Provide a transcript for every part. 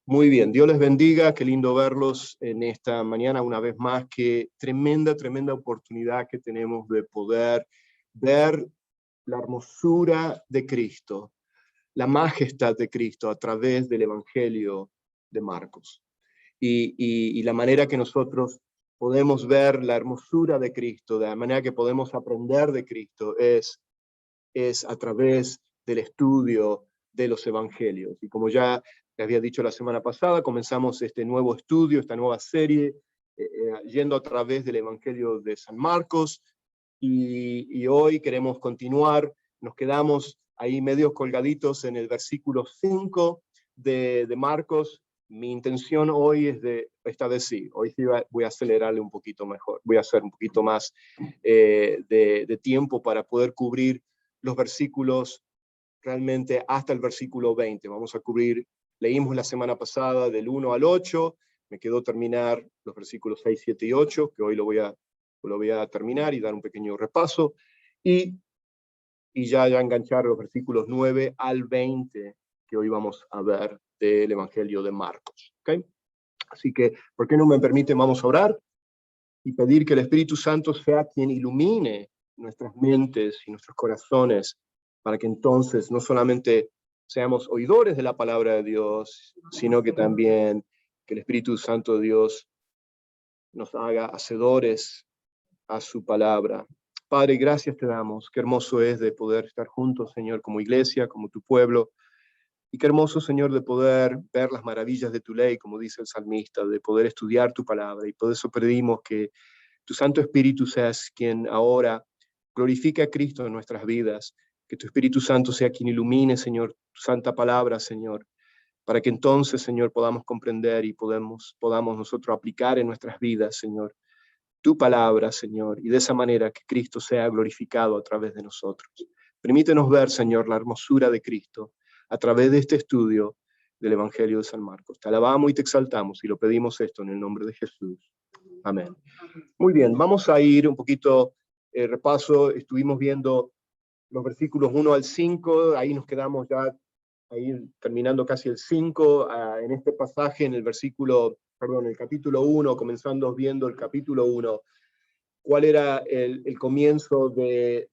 Muy bien, Dios les bendiga, qué lindo verlos en esta mañana una vez más, qué tremenda, tremenda oportunidad que tenemos de poder ver la hermosura de Cristo, la majestad de Cristo a través del Evangelio de Marcos. Y la manera que nosotros podemos ver la hermosura de Cristo, de la manera que podemos aprender de Cristo es a través del estudio de los evangelios. Y como ya les había dicho la semana pasada, comenzamos este nuevo estudio, esta nueva serie, yendo a través del Evangelio de San Marcos, y hoy queremos continuar. Nos quedamos ahí medio colgaditos en el versículo 5 de Marcos. Mi intención hoy es esta vez sí, hoy sí voy a acelerarle un poquito mejor, voy a hacer un poquito más de tiempo para poder cubrir los versículos realmente hasta el versículo 20. Vamos a cubrir, leímos la semana pasada del 1 al 8, me quedó terminar los versículos 6, 7 y 8, que hoy lo voy a terminar y dar un pequeño repaso, y ya enganchar los versículos 9 al 20, que hoy vamos a ver del Evangelio de Marcos. ¿Okay? Así que, ¿por qué no me permiten? Vamos a orar y pedir que el Espíritu Santo sea quien ilumine nuestras mentes y nuestros corazones, para que entonces no solamente seamos oidores de la palabra de Dios, sino que también que el Espíritu Santo de Dios nos haga hacedores a su palabra. Padre, gracias te damos. Qué hermoso es de poder estar juntos, Señor, como iglesia, como tu pueblo. Y qué hermoso, Señor, de poder ver las maravillas de tu ley, como dice el salmista, de poder estudiar tu palabra. Y por eso pedimos que tu Santo Espíritu seas quien ahora glorifique a Cristo en nuestras vidas, que tu Espíritu Santo sea quien ilumine, Señor, tu santa palabra, Señor, para que entonces, Señor, podamos comprender y podamos nosotros aplicar en nuestras vidas, Señor, tu palabra, Señor, y de esa manera que Cristo sea glorificado a través de nosotros. Permítenos ver, Señor, la hermosura de Cristo a través de este estudio del Evangelio de San Marcos. Te alabamos y te exaltamos y lo pedimos esto en el nombre de Jesús. Amén. Muy bien, vamos a ir un poquito repaso. Estuvimos viendo los versículos 1 al 5, ahí nos quedamos ya, ahí terminando casi el 5, en este pasaje, en el capítulo 1, comenzando viendo el capítulo 1, cuál era el comienzo del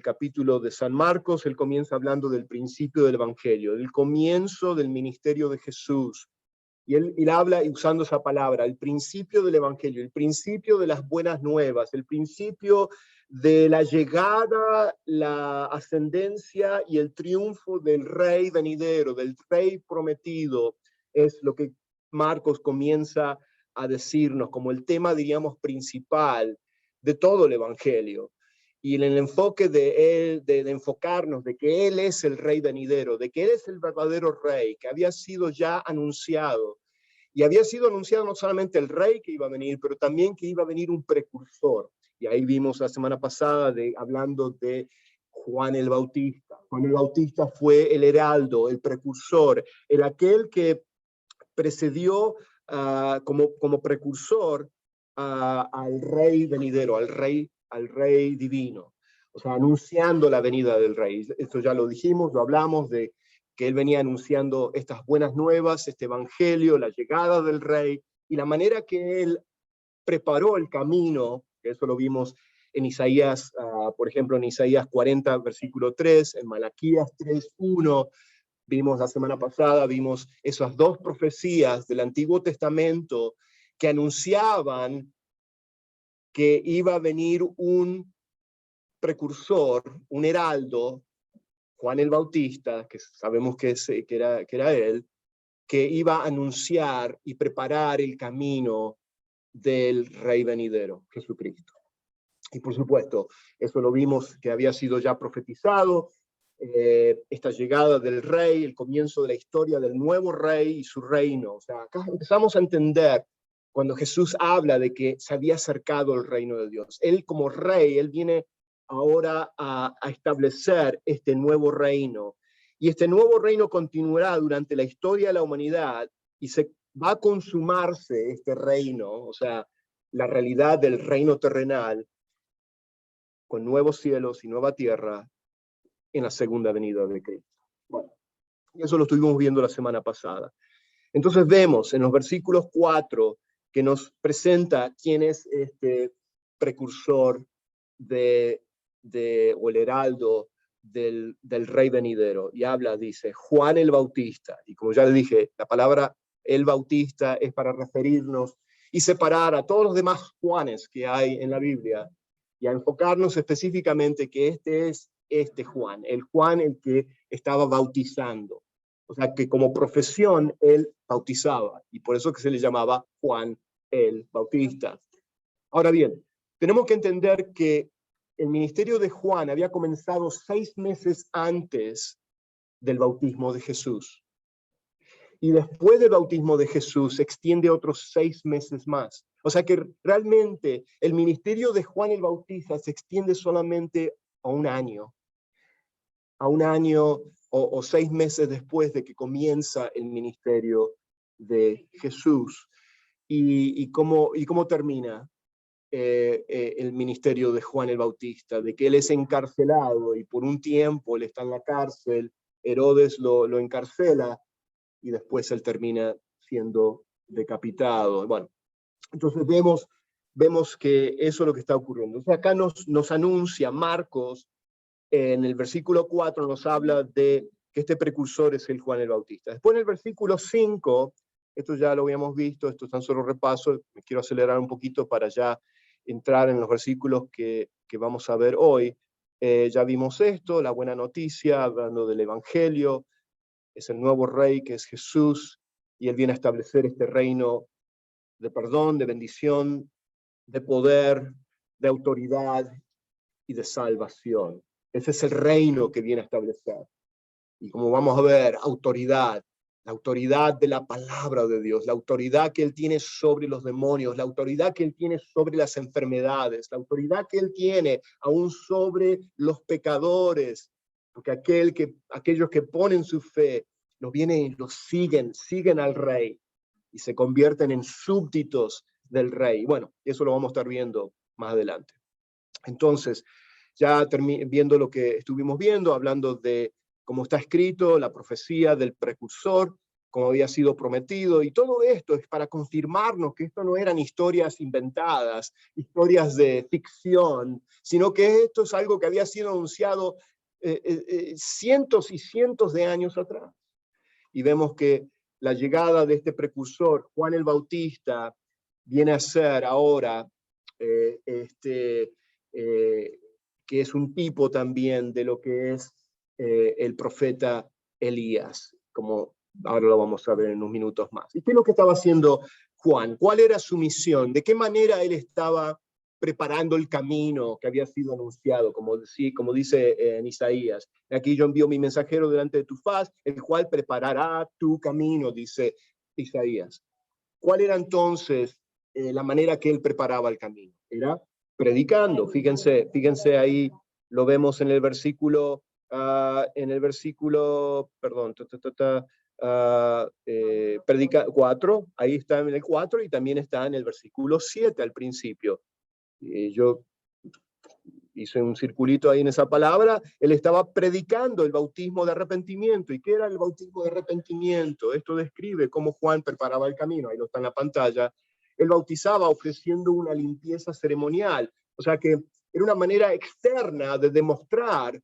capítulo de San Marcos. Él comienza hablando del principio del Evangelio, del comienzo del ministerio de Jesús. Y él habla usando esa palabra, el principio del Evangelio, el principio de las buenas nuevas, el principio de la llegada, la ascendencia y el triunfo del rey venidero, del rey prometido. Es lo que Marcos comienza a decirnos como el tema, diríamos, principal de todo el Evangelio. Y en el enfoque de él, de enfocarnos de que él es el rey venidero, de que él es el verdadero rey, que había sido ya anunciado. Y había sido anunciado no solamente el rey que iba a venir, pero también que iba a venir un precursor. Y ahí vimos la semana pasada hablando de Juan el Bautista. Juan el Bautista fue el heraldo, el precursor, el aquel que precedió como precursor al rey venidero, al rey divino, o sea, anunciando la venida del rey. Esto ya lo dijimos, lo hablamos de que él venía anunciando estas buenas nuevas, este evangelio, la llegada del rey, y la manera que él preparó el camino, que eso lo vimos en Isaías, por ejemplo, en Isaías 40, versículo 3, en Malaquías 3, 1, vimos la semana pasada, vimos esas dos profecías del Antiguo Testamento que anunciaban que iba a venir un precursor, un heraldo, Juan el Bautista, que sabemos que era él, que iba a anunciar y preparar el camino del rey venidero, Jesucristo. Y por supuesto, eso lo vimos que había sido ya profetizado, esta llegada del rey, el comienzo de la historia del nuevo rey y su reino. O sea, acá empezamos a entender cuando Jesús habla de que se había acercado el reino de Dios. Él como rey, él viene ahora a establecer este nuevo reino. Y este nuevo reino continuará durante la historia de la humanidad y se va a consumarse este reino, o sea, la realidad del reino terrenal, con nuevos cielos y nueva tierra en la segunda venida de Cristo. Bueno, y eso lo estuvimos viendo la semana pasada. Entonces vemos en los versículos 4 que nos presenta quién es este precursor o el heraldo del rey venidero. Y habla, dice, Juan el Bautista. Y como ya le dije, la palabra el Bautista es para referirnos y separar a todos los demás Juanes que hay en la Biblia y a enfocarnos específicamente que este es este Juan el que estaba bautizando. O sea, que como profesión él bautizaba, y por eso que se le llamaba Juan el Bautista. Ahora bien, tenemos que entender que el ministerio de Juan había comenzado 6 meses antes del bautismo de Jesús. Y después del bautismo de Jesús se extiende otros 6 meses más. O sea que realmente el ministerio de Juan el Bautista se extiende solamente a un año. A un año o 6 meses después de que comienza el ministerio de Jesús. ¿Y cómo termina el ministerio de Juan el Bautista? De que él es encarcelado y por un tiempo él está en la cárcel, Herodes lo encarcela y después él termina siendo decapitado. Bueno, entonces vemos que eso es lo que está ocurriendo. Entonces acá nos anuncia Marcos, en el versículo 4 nos habla de que este precursor es el Juan el Bautista. Después en el versículo 5, esto ya lo habíamos visto, esto es tan solo repaso, me quiero acelerar un poquito para ya entrar en los versículos que vamos a ver hoy. Ya vimos esto, la buena noticia, hablando del Evangelio, es el nuevo rey que es Jesús, y él viene a establecer este reino de perdón, de bendición, de poder, de autoridad y de salvación. Ese es el reino que viene a establecer. Y como vamos a ver, autoridad, la autoridad de la palabra de Dios, la autoridad que él tiene sobre los demonios, la autoridad que él tiene sobre las enfermedades, la autoridad que él tiene aún sobre los pecadores, porque aquellos que ponen su fe, los vienen y los siguen al rey y se convierten en súbditos del rey. Bueno, eso lo vamos a estar viendo más adelante. Entonces, ya viendo lo que estuvimos viendo, hablando de cómo está escrito, la profecía del precursor, como había sido prometido, y todo esto es para confirmarnos que esto no eran historias inventadas, historias de ficción, sino que esto es algo que había sido anunciado cientos y cientos de años atrás. Y vemos que la llegada de este precursor, Juan el Bautista, viene a ser ahora que es un tipo también de lo que es el profeta Elías, como ahora lo vamos a ver en unos minutos más. ¿Y qué es lo que estaba haciendo Juan? ¿Cuál era su misión? ¿De qué manera él estaba preparando el camino que había sido anunciado, como dice en Isaías? Aquí yo envío mi mensajero delante de tu faz, el cual preparará tu camino, dice Isaías. ¿Cuál era entonces la manera que él preparaba el camino? Era predicando. Fíjense ahí, lo vemos en el versículo, perdón, predica 4, ahí está en el 4 y también está en el versículo 7 al principio. Yo hice un circulito ahí en esa palabra, él estaba predicando el bautismo de arrepentimiento. ¿Y qué era el bautismo de arrepentimiento? Esto describe cómo Juan preparaba el camino, ahí lo está en la pantalla. Él bautizaba ofreciendo una limpieza ceremonial, o sea que era una manera externa de demostrar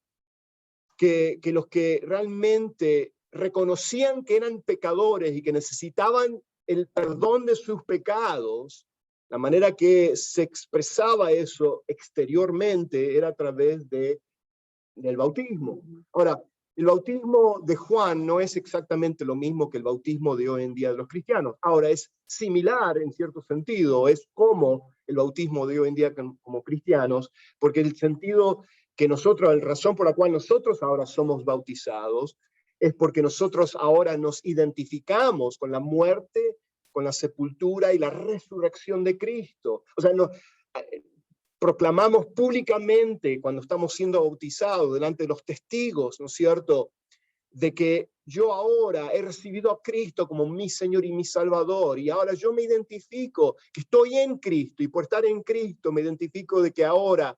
que los que realmente reconocían que eran pecadores y que necesitaban el perdón de sus pecados, la manera que se expresaba eso exteriormente era a través del bautismo. Ahora, el bautismo de Juan no es exactamente lo mismo que el bautismo de hoy en día de los cristianos. Ahora, es similar en cierto sentido, es como el bautismo de hoy en día como cristianos, porque el sentido que nosotros, la razón por la cual nosotros ahora somos bautizados, es porque nosotros ahora nos identificamos con la muerte, con la sepultura y la resurrección de Cristo. O sea, proclamamos públicamente cuando estamos siendo bautizados delante de los testigos, ¿no es cierto?, de que yo ahora he recibido a Cristo como mi Señor y mi Salvador, y ahora yo me identifico que estoy en Cristo, y por estar en Cristo me identifico de que ahora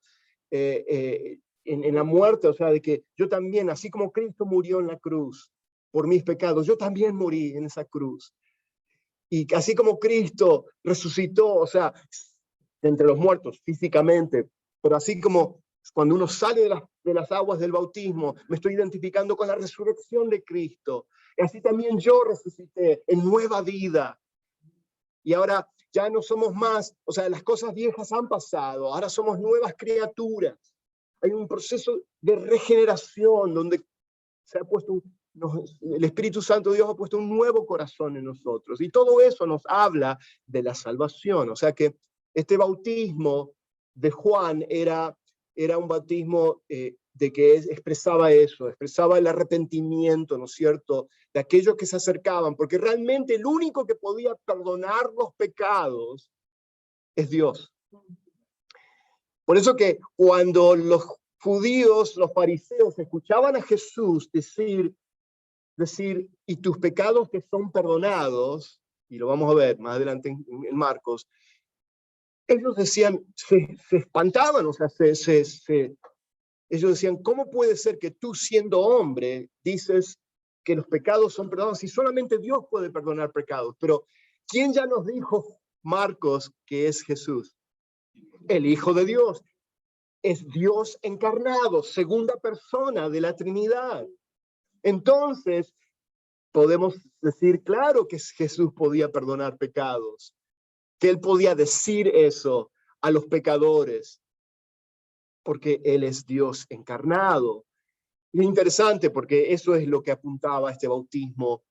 en la muerte, o sea, de que yo también, así como Cristo murió en la cruz por mis pecados, yo también morí en esa cruz. Y así como Cristo resucitó, o sea, de entre los muertos físicamente, pero así como cuando uno sale de las aguas del bautismo, me estoy identificando con la resurrección de Cristo. Y así también yo resucité en nueva vida. Y ahora ya no somos más, o sea, las cosas viejas han pasado, ahora somos nuevas criaturas. Hay un proceso de regeneración donde se ha puesto el Espíritu Santo de Dios ha puesto un nuevo corazón en nosotros. Y todo eso nos habla de la salvación. O sea que este bautismo de Juan era un bautismo de que expresaba eso, expresaba el arrepentimiento, ¿no es cierto?, de aquellos que se acercaban, porque realmente el único que podía perdonar los pecados es Dios. Por eso que cuando los judíos, los fariseos, escuchaban a Jesús decir, y tus pecados te son perdonados, y lo vamos a ver más adelante en Marcos, ellos decían, se espantaban, o sea, ellos decían, ¿cómo puede ser que tú siendo hombre dices que los pecados son perdonados si solamente Dios puede perdonar pecados? Pero ¿quién ya nos dijo, Marcos, que es Jesús? El Hijo de Dios. Es Dios encarnado, segunda persona de la Trinidad. Entonces, podemos decir, claro, que Jesús podía perdonar pecados, que él podía decir eso a los pecadores, porque él es Dios encarnado. Y es interesante porque eso es lo que apuntaba este bautismo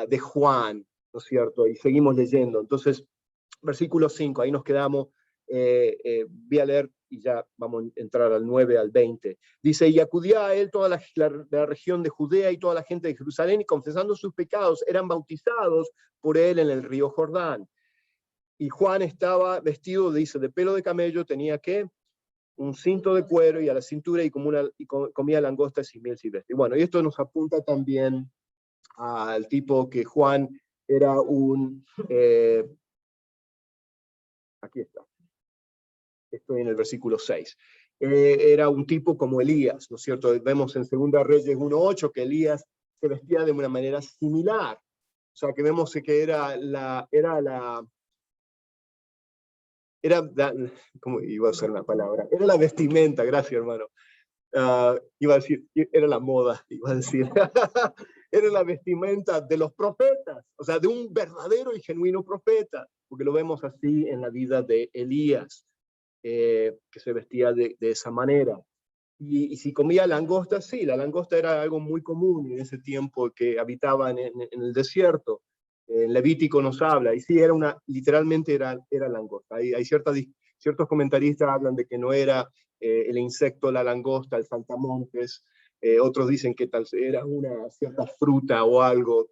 de Juan, ¿no es cierto? Y seguimos leyendo. Entonces, versículo 5, ahí nos quedamos. Voy a leer y ya vamos a entrar al 9 al 20. Dice, y acudía a él toda la región de Judea y toda la gente de Jerusalén, y confesando sus pecados, eran bautizados por él en el río Jordán. Y Juan estaba vestido, dice, de pelo de camello, tenía ¿qué? Un cinto de cuero y a la cintura, y comía langostas y miel silvestre. Y bueno, y esto nos apunta también al tipo que Juan era un... aquí está. Estoy en el versículo 6. Era un tipo como Elías, ¿no es cierto? Vemos en 2 Reyes 1:8 que Elías se vestía de una manera similar. O sea, que vemos que ¿cómo iba a usar una palabra? Era la vestimenta, gracias, hermano. Iba a decir, era la moda, iba a decir. Era la vestimenta de los profetas, o sea, de un verdadero y genuino profeta, porque lo vemos así en la vida de Elías. Que se vestía de esa manera. Y si comía langosta, sí, la langosta era algo muy común en ese tiempo que habitaban en el desierto. En Levítico nos habla, y sí, literalmente era langosta. Hay ciertos comentaristas hablan de que no era el insecto, la langosta, el saltamontes. Otros dicen que tal era una cierta fruta o algo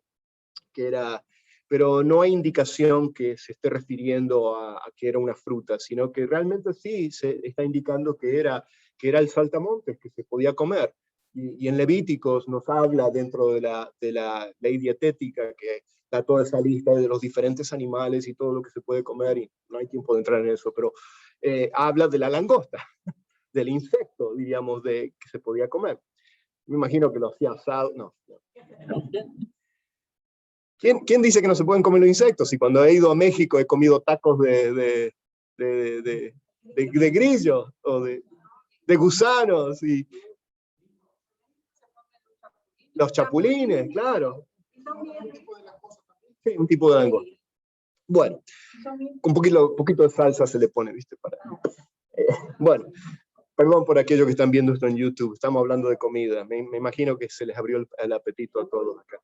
que era, pero no hay indicación que se esté refiriendo a que era una fruta, sino que realmente sí se está indicando que era el saltamontes, que se podía comer. Y en Levíticos nos habla dentro de la ley dietética que da toda esa lista de los diferentes animales y todo lo que se puede comer, y no hay tiempo de entrar en eso, pero habla de la langosta, del insecto, diríamos, que se podía comer. Me imagino que lo hacía asado, no. ¿Quién dice que no se pueden comer los insectos? Y cuando he ido a México he comido tacos de grillos o de gusanos y los chapulines, claro. Sí, un tipo de langosta. Bueno, un poquito de salsa se le pone, ¿viste? Bueno, perdón por aquellos que están viendo esto en YouTube, estamos hablando de comida. Me imagino que se les abrió el apetito a todos acá.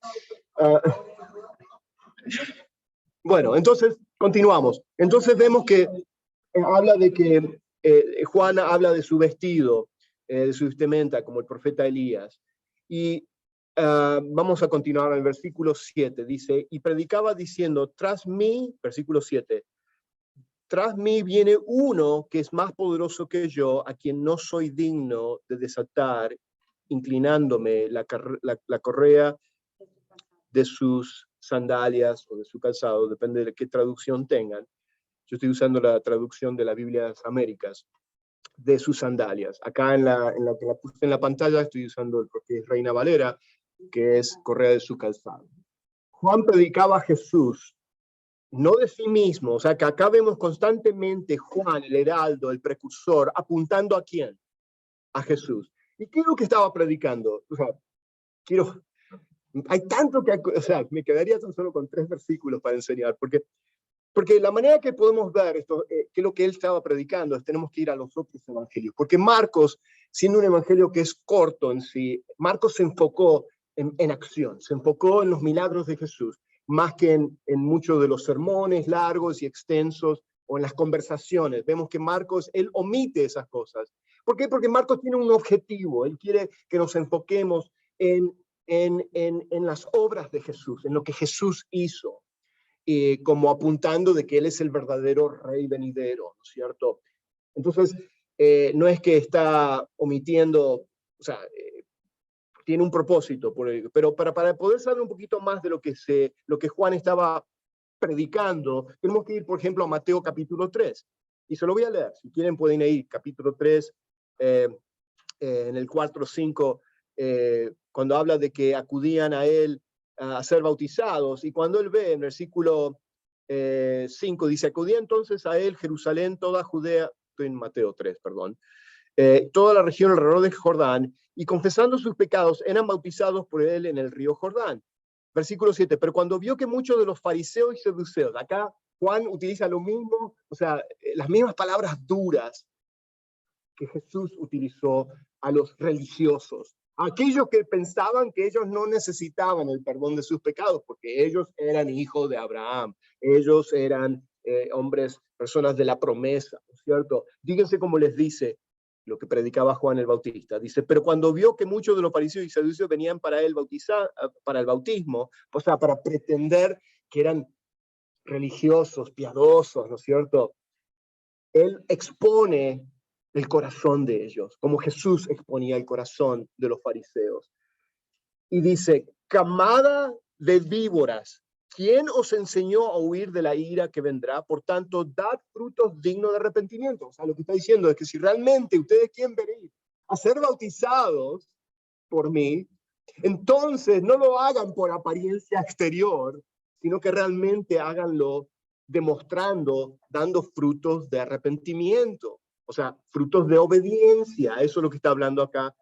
Bueno, entonces continuamos. Entonces vemos que habla de que Juan habla de su vestido, de su vestimenta, como el profeta Elías. Y vamos a continuar en el versículo 7. Dice, y predicaba diciendo, tras mí, versículo 7, tras mí viene uno que es más poderoso que yo, a quien no soy digno de desatar, inclinándome la correa de sus sandalias o de su calzado, depende de qué traducción tengan. Yo estoy usando la traducción de la Biblia de las Américas, de sus sandalias. Acá en la que la puse en la pantalla estoy usando el que es Reina Valera, que es correa de su calzado. Juan predicaba a Jesús no de sí mismo. O sea, que acá vemos constantemente Juan, el heraldo, el precursor, apuntando ¿a quién? A Jesús. ¿Y qué es lo que estaba predicando? O sea, hay tanto que, o sea, me quedaría tan solo con 3 versículos para enseñar, porque la manera que podemos ver esto, que es lo que él estaba predicando, es tenemos que ir a los otros evangelios, porque Marcos, siendo un evangelio que es corto en sí, Marcos se enfocó en acción, se enfocó en los milagros de Jesús, más que en muchos de los sermones largos y extensos, o en las conversaciones. Vemos que Marcos, él omite esas cosas. ¿Por qué? Porque Marcos tiene un objetivo, él quiere que nos enfoquemos en las obras de Jesús, en lo que Jesús hizo, como apuntando de que Él es el verdadero Rey venidero, ¿no es cierto? Entonces, no es que está omitiendo, o sea, tiene un propósito, pero para poder saber un poquito más de lo que Juan estaba predicando, tenemos que ir, por ejemplo, a Mateo capítulo 3, y se lo voy a leer, si quieren pueden ir, capítulo 3, en el 4-5, cuando habla de que acudían a él a ser bautizados, y cuando él ve en el versículo 5, dice, acudía entonces a él Jerusalén, toda Judea, estoy en Mateo 3, perdón, toda la región alrededor de Jordán, y confesando sus pecados, eran bautizados por él en el río Jordán. Versículo 7, pero cuando vio que muchos de los fariseos y saduceos, acá Juan utiliza lo mismo, o sea, las mismas palabras duras que Jesús utilizó a los religiosos, aquellos que pensaban que ellos no necesitaban el perdón de sus pecados, porque ellos eran hijos de Abraham, ellos eran hombres, personas de la promesa, ¿no es cierto? Fíjense cómo les dice lo que predicaba Juan el Bautista. Dice, pero cuando vio que muchos de los fariseos y saduceos venían para él para el bautismo, o sea, para pretender que eran religiosos, piadosos, ¿no es cierto? Él expone el corazón de ellos, como Jesús exponía el corazón de los fariseos. Y dice, camada de víboras, ¿quién os enseñó a huir de la ira que vendrá? Por tanto, dad frutos dignos de arrepentimiento. O sea, lo que está diciendo es que si realmente ustedes quieren venir a ser bautizados por mí, entonces no lo hagan por apariencia exterior, sino que realmente háganlo demostrando, dando frutos de arrepentimiento, o sea, frutos de obediencia. Eso es lo que está hablando acá.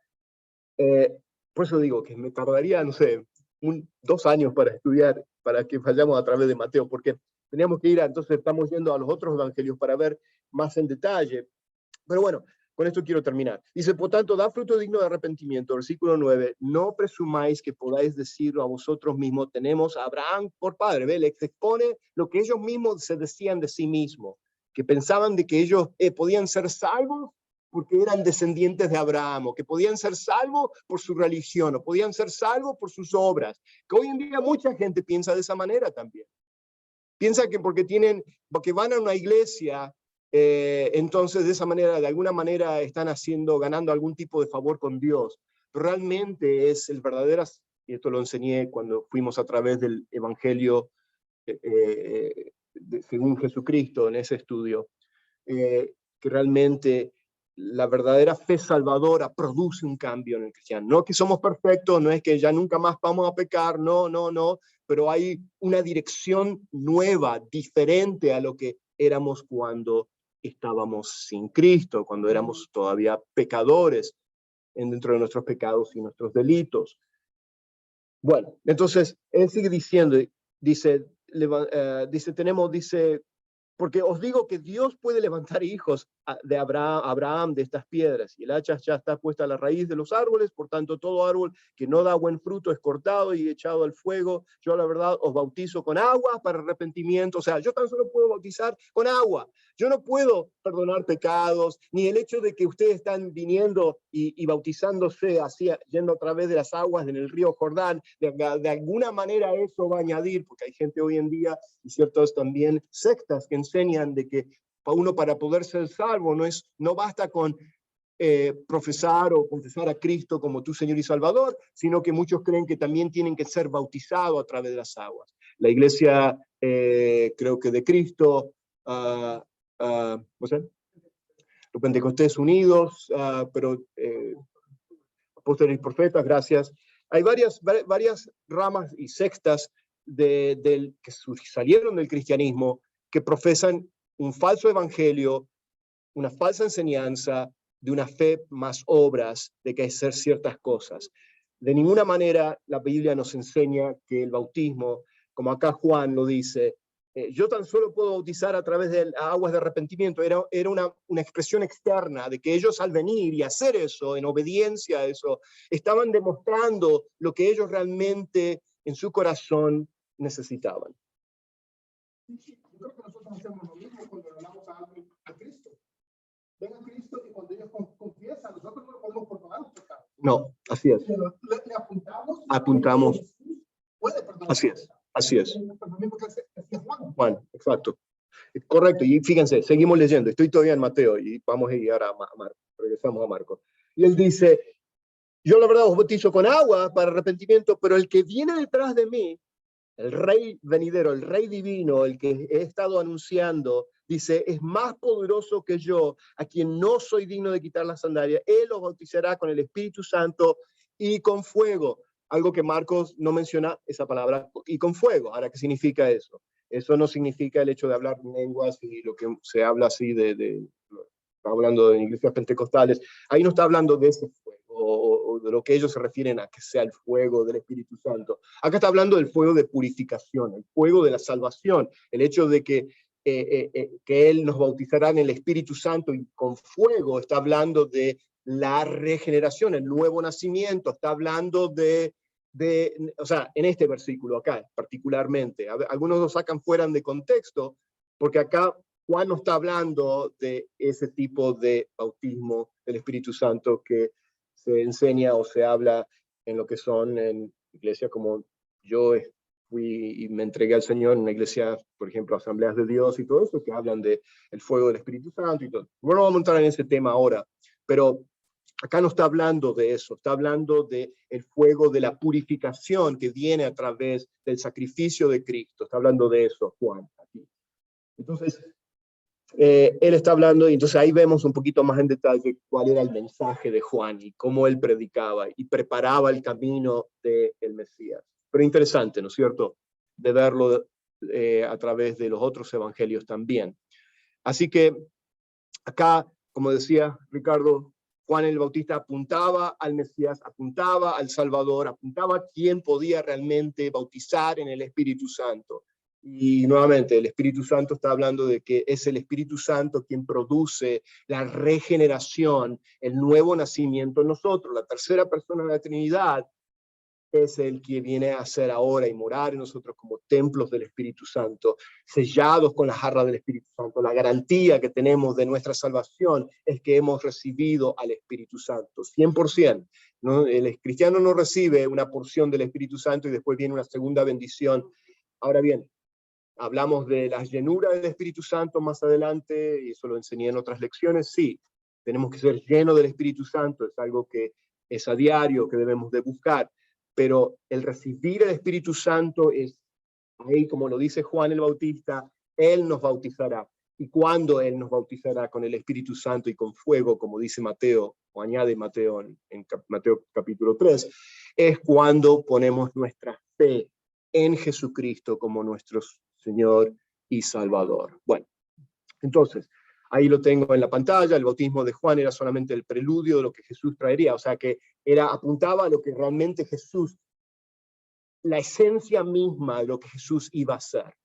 Por eso digo que me tardaría, no sé, 2 años para estudiar, para que vayamos a través de Mateo, porque teníamos que ir, entonces estamos yendo a los otros evangelios para ver más en detalle. Pero bueno, con esto quiero terminar. Dice, por tanto, da fruto digno de arrepentimiento. Versículo 9, no presumáis que podáis decirlo a vosotros mismos, tenemos a Abraham por padre. ¿Ve? Les expone lo que ellos mismos se decían de sí mismos, que pensaban de que ellos podían ser salvos porque eran descendientes de Abraham, o que podían ser salvos por su religión, o podían ser salvos por sus obras. Que hoy en día mucha gente piensa de esa manera también. Piensa que porque van a una iglesia, entonces de esa manera, de alguna manera están ganando algún tipo de favor con Dios. Pero realmente es el verdadero, y esto lo enseñé cuando fuimos a través del Evangelio según Jesucristo en ese estudio, que realmente la verdadera fe salvadora produce un cambio en el cristiano. No que somos perfectos, no es que ya nunca más vamos a pecar, no, pero hay una dirección nueva, diferente a lo que éramos cuando estábamos sin Cristo, cuando éramos todavía pecadores dentro de nuestros pecados y nuestros delitos. Bueno, entonces él sigue diciendo, dice, porque os digo que Dios puede levantar hijos de Abraham de estas piedras, y el hacha ya está puesta a la raíz de los árboles, por tanto todo árbol que no da buen fruto es cortado y echado al fuego. Yo la verdad os bautizo con agua para arrepentimiento. O sea, yo tan solo puedo bautizar con agua. Yo no puedo perdonar pecados, ni el hecho de que ustedes están viniendo y bautizándose así, yendo a través de las aguas en el río Jordán, de alguna manera eso va a añadir, porque hay gente hoy en día y ciertas también sectas que enseñan de que uno para poder ser salvo no basta con profesar o confesar a Cristo como tu Señor y Salvador, sino que muchos creen que también tienen que ser bautizados a través de las aguas. La iglesia, creo que de Cristo, no sé, los Pentecostés Unidos, pero apóstoles y profetas, gracias. Hay varias ramas y sectas que salieron del cristianismo, que profesan un falso evangelio, una falsa enseñanza de una fe más obras, de que hacer ciertas cosas. De ninguna manera la Biblia nos enseña que el bautismo, como acá Juan lo dice, yo tan solo puedo bautizar a través de aguas de arrepentimiento. Era una expresión externa de que ellos al venir y hacer eso, en obediencia a eso, estaban demostrando lo que ellos realmente en su corazón necesitaban. Yo creo que nosotros hacemos lo mismo cuando hablamos a Cristo. Ven a Cristo y cuando ellos confiesan, nosotros no podemos perdonar los pecados. No, así es. Pero le apuntamos. Puede perdonar. Así es. Así es. Juan, exacto. Correcto, y fíjense, seguimos leyendo, estoy todavía en Mateo y vamos a llegar a Marcos, regresamos a Marcos. Y él dice, yo la verdad os bautizo con agua para arrepentimiento, pero el que viene detrás de mí, el rey venidero, el rey divino, el que he estado anunciando, dice, es más poderoso que yo, a quien no soy digno de quitar las sandalias. Él os bautizará con el Espíritu Santo y con fuego. Algo que Marcos no menciona, esa palabra, y con fuego. Ahora, ¿qué significa eso? Eso no significa el hecho de hablar lenguas y lo que se habla así está hablando de iglesias pentecostales. Ahí no está hablando de ese fuego, o de lo que ellos se refieren a que sea el fuego del Espíritu Santo. Acá está hablando del fuego de purificación, el fuego de la salvación, el hecho de que Él nos bautizará en el Espíritu Santo y con fuego, está hablando de la regeneración, el nuevo nacimiento, está hablando o sea, en este versículo acá particularmente, algunos lo sacan fuera de contexto, porque acá Juan no está hablando de ese tipo de bautismo del Espíritu Santo que se enseña o se habla en lo que son en iglesias como yo fui y me entregué al Señor en una iglesia, por ejemplo, Asambleas de Dios y todo eso, que hablan del fuego del Espíritu Santo y todo. Bueno, no vamos a entrar en ese tema ahora, pero acá no está hablando de eso, está hablando del fuego de la purificación que viene a través del sacrificio de Cristo. Está hablando de eso, Juan. Aquí. Entonces, él está hablando, y entonces ahí vemos un poquito más en detalle cuál era el mensaje de Juan y cómo él predicaba y preparaba el camino del Mesías. Pero interesante, ¿no es cierto?, de verlo a través de los otros evangelios también. Así que acá, como decía Ricardo, Juan el Bautista apuntaba al Mesías, apuntaba al Salvador, apuntaba a quién podía realmente bautizar en el Espíritu Santo. Y nuevamente, el Espíritu Santo está hablando de que es el Espíritu Santo quien produce la regeneración, el nuevo nacimiento en nosotros. La tercera persona de la Trinidad es el que viene a ser ahora y morar en nosotros como templos del Espíritu Santo, sellados con la jarra del Espíritu Santo. La garantía que tenemos de nuestra salvación es que hemos recibido al Espíritu Santo, 100%. ¿No? El cristiano no recibe una porción del Espíritu Santo y después viene una segunda bendición. Ahora bien, hablamos de la llenura del Espíritu Santo más adelante, y eso lo enseñé en otras lecciones. Sí, tenemos que ser llenos del Espíritu Santo, es algo que es a diario, que debemos de buscar. Pero el recibir el Espíritu Santo es ahí, como lo dice Juan el Bautista, Él nos bautizará. ¿Y cuándo Él nos bautizará? Con el Espíritu Santo y con fuego, como dice Mateo, o añade Mateo en Mateo capítulo 3, es cuando ponemos nuestra fe en Jesucristo como nuestro Señor y Salvador. Bueno, entonces, ahí lo tengo en la pantalla. El bautismo de Juan era solamente el preludio de lo que Jesús traería, o sea que apuntaba a lo que realmente Jesús, la esencia misma de lo que Jesús iba a hacer,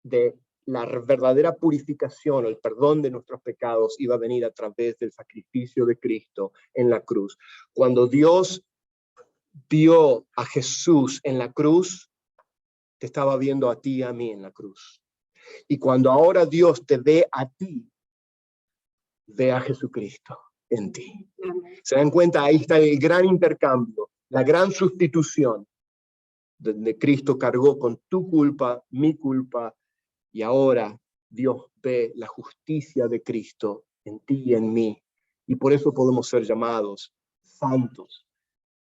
de la verdadera purificación, el perdón de nuestros pecados iba a venir a través del sacrificio de Cristo en la cruz. Cuando Dios vio a Jesús en la cruz, te estaba viendo a ti y a mí en la cruz. Y cuando ahora Dios te ve a ti, ve a Jesucristo en ti. ¿Se dan cuenta? Ahí está el gran intercambio, la gran sustitución, donde Cristo cargó con tu culpa, mi culpa, y ahora Dios ve la justicia de Cristo en ti y en mí. Y por eso podemos ser llamados santos,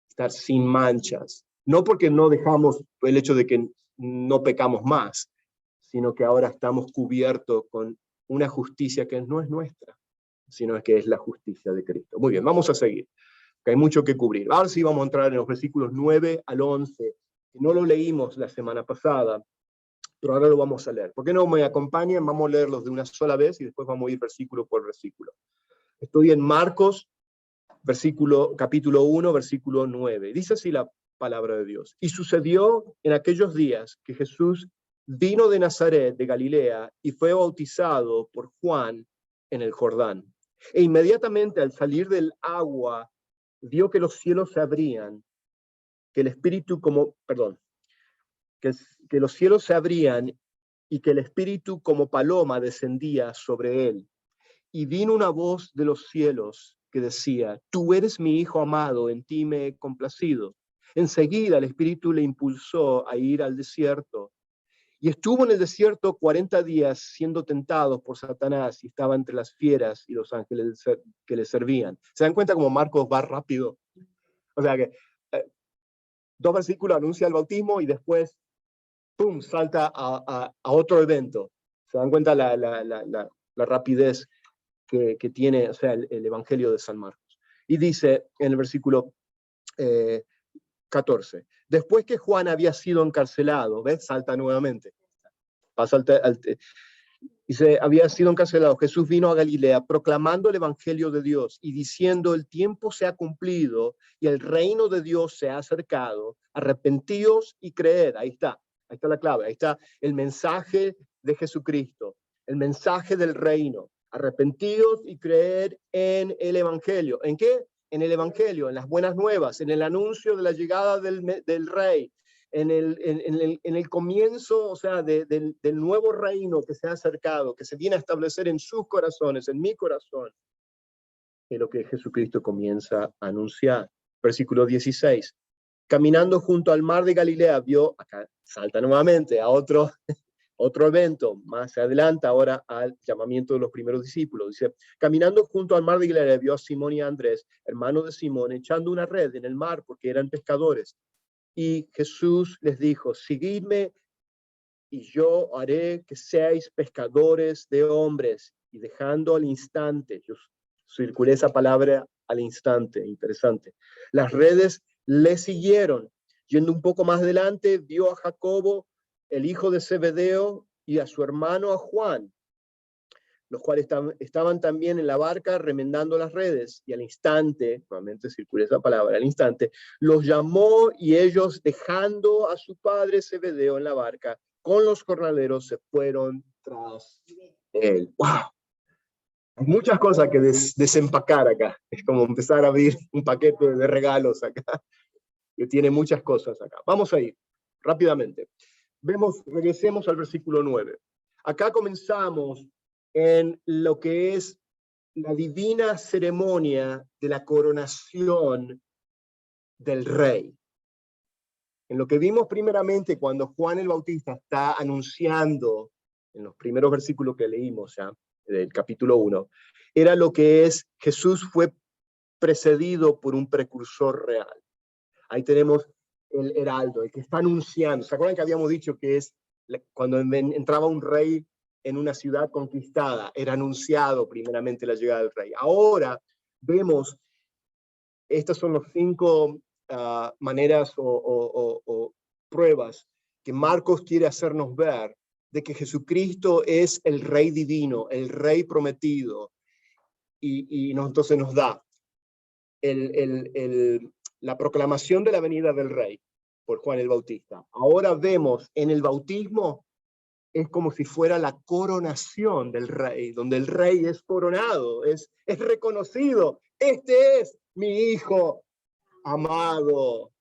estar sin manchas. No porque no dejamos el hecho de que no pecamos más, sino que ahora estamos cubiertos con una justicia que no es nuestra, sino que es la justicia de Cristo. Muy bien, vamos a seguir, que hay mucho que cubrir. Ahora sí vamos a entrar en los versículos 9 al 11 No lo leímos la semana pasada, pero ahora lo vamos a leer. ¿Por qué no me acompañan? Vamos a leerlos de una sola vez y después vamos a ir versículo por versículo. Estoy en Marcos, capítulo 1, versículo 9. Dice así la palabra de Dios. Y sucedió en aquellos días que Jesús vino de Nazaret, de Galilea, y fue bautizado por Juan en el Jordán. E inmediatamente al salir del agua, vio que los cielos se abrían, que el Espíritu que los cielos se abrían y que el Espíritu como paloma descendía sobre él. Y vino una voz de los cielos que decía, tú eres mi Hijo amado, en ti me he complacido. Enseguida el Espíritu le impulsó a ir al desierto. Y estuvo en el desierto 40 días siendo tentado por Satanás y estaba entre las fieras y los ángeles que le servían. ¿Se dan cuenta cómo Marcos va rápido? O sea que 2 versículos anuncia el bautismo y después, ¡pum!, salta a otro evento. ¿Se dan cuenta la rapidez que tiene, o sea, el Evangelio de San Marcos? Y dice en el versículo 14, después que Juan había sido encarcelado, ¿ves? Salta nuevamente. Pasa dice, había sido encarcelado, Jesús vino a Galilea proclamando el Evangelio de Dios y diciendo, el tiempo se ha cumplido y el reino de Dios se ha acercado, arrepentíos y creed. Ahí está la clave, ahí está el mensaje de Jesucristo, el mensaje del reino. Arrepentíos y creed en el Evangelio. ¿En qué? En el Evangelio, en las buenas nuevas, en el anuncio de la llegada del Rey, en el comienzo, o sea, del nuevo reino que se ha acercado, que se viene a establecer en sus corazones, en mi corazón, es lo que Jesucristo comienza a anunciar. Versículo 16. Caminando junto al mar de Galilea, vio, acá salta nuevamente a otro evento, más se adelanta ahora al llamamiento de los primeros discípulos. Dice, caminando junto al mar de Galilea, vio a Simón y a Andrés, hermanos de Simón, echando una red en el mar porque eran pescadores. Y Jesús les dijo, seguidme y yo haré que seáis pescadores de hombres. Y dejando al instante, yo circulé esa palabra al instante, interesante. Las redes le siguieron. Yendo un poco más adelante, vio a Jacobo, el hijo de Zebedeo, y a su hermano a Juan, los cuales estaban también en la barca remendando las redes, y al instante, nuevamente circula esa palabra, al instante, los llamó y ellos, dejando a su padre Zebedeo en la barca, con los jornaleros se fueron tras él. ¡Wow! Hay muchas cosas que desempacar acá. Es como empezar a abrir un paquete de regalos acá, que tiene muchas cosas acá. Vamos a ir rápidamente. Regresemos al versículo 9. Acá comenzamos en lo que es la divina ceremonia de la coronación del rey. En lo que vimos primeramente cuando Juan el Bautista está anunciando, en los primeros versículos que leímos ya, del capítulo 1, era lo que es Jesús fue precedido por un precursor real. Ahí tenemos el heraldo, el que está anunciando. ¿Se acuerdan que habíamos dicho que es cuando entraba un rey en una ciudad conquistada, era anunciado primeramente la llegada del rey? Ahora vemos, estas son las 5 maneras o pruebas que Marcos quiere hacernos ver de que Jesucristo es el rey divino, el rey prometido, y entonces nos da la proclamación de la venida del rey por Juan el Bautista. Ahora vemos en el bautismo, es como si fuera la coronación del rey, donde el rey es coronado, es reconocido. Este es mi hijo amado,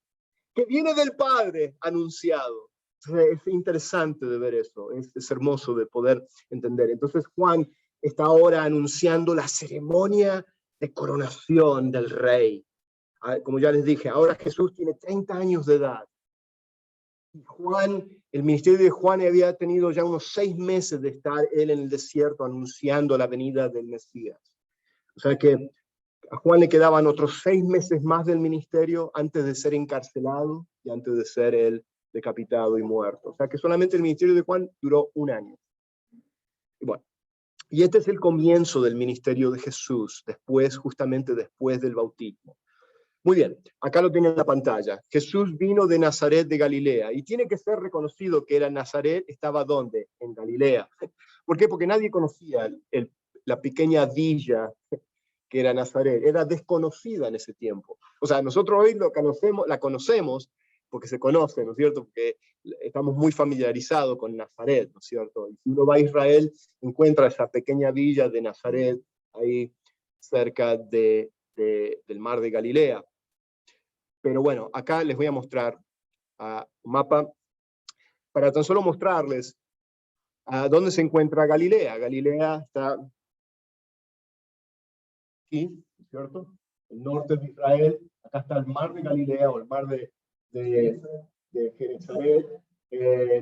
que viene del Padre, anunciado. Es interesante de ver eso, es hermoso de poder entender. Entonces Juan está ahora anunciando la ceremonia de coronación del rey. Como ya les dije, ahora Jesús tiene 30 años de edad. Y el ministerio de Juan había tenido ya unos 6 meses de estar él en el desierto anunciando la venida del Mesías. O sea que a Juan le quedaban otros 6 meses más del ministerio antes de ser encarcelado y antes de ser él decapitado y muerto. O sea que solamente el ministerio de Juan duró 1 año. Y bueno, y este es el comienzo del ministerio de Jesús, justamente después del bautismo. Muy bien, acá lo tienen en la pantalla. Jesús vino de Nazaret de Galilea, y tiene que ser reconocido que era Nazaret, ¿estaba dónde? En Galilea. ¿Por qué? Porque nadie conocía la pequeña villa que era Nazaret, era desconocida en ese tiempo. O sea, nosotros hoy la conocemos porque se conoce, ¿no es cierto? Porque estamos muy familiarizados con Nazaret, ¿no es cierto? Y si uno va a Israel, encuentra esa pequeña villa de Nazaret, ahí cerca del mar de Galilea. Pero bueno, acá les voy a mostrar un mapa para tan solo mostrarles dónde se encuentra Galilea. Galilea está aquí, ¿cierto? El norte de Israel. Acá está el mar de Galilea o el mar de Genesaret.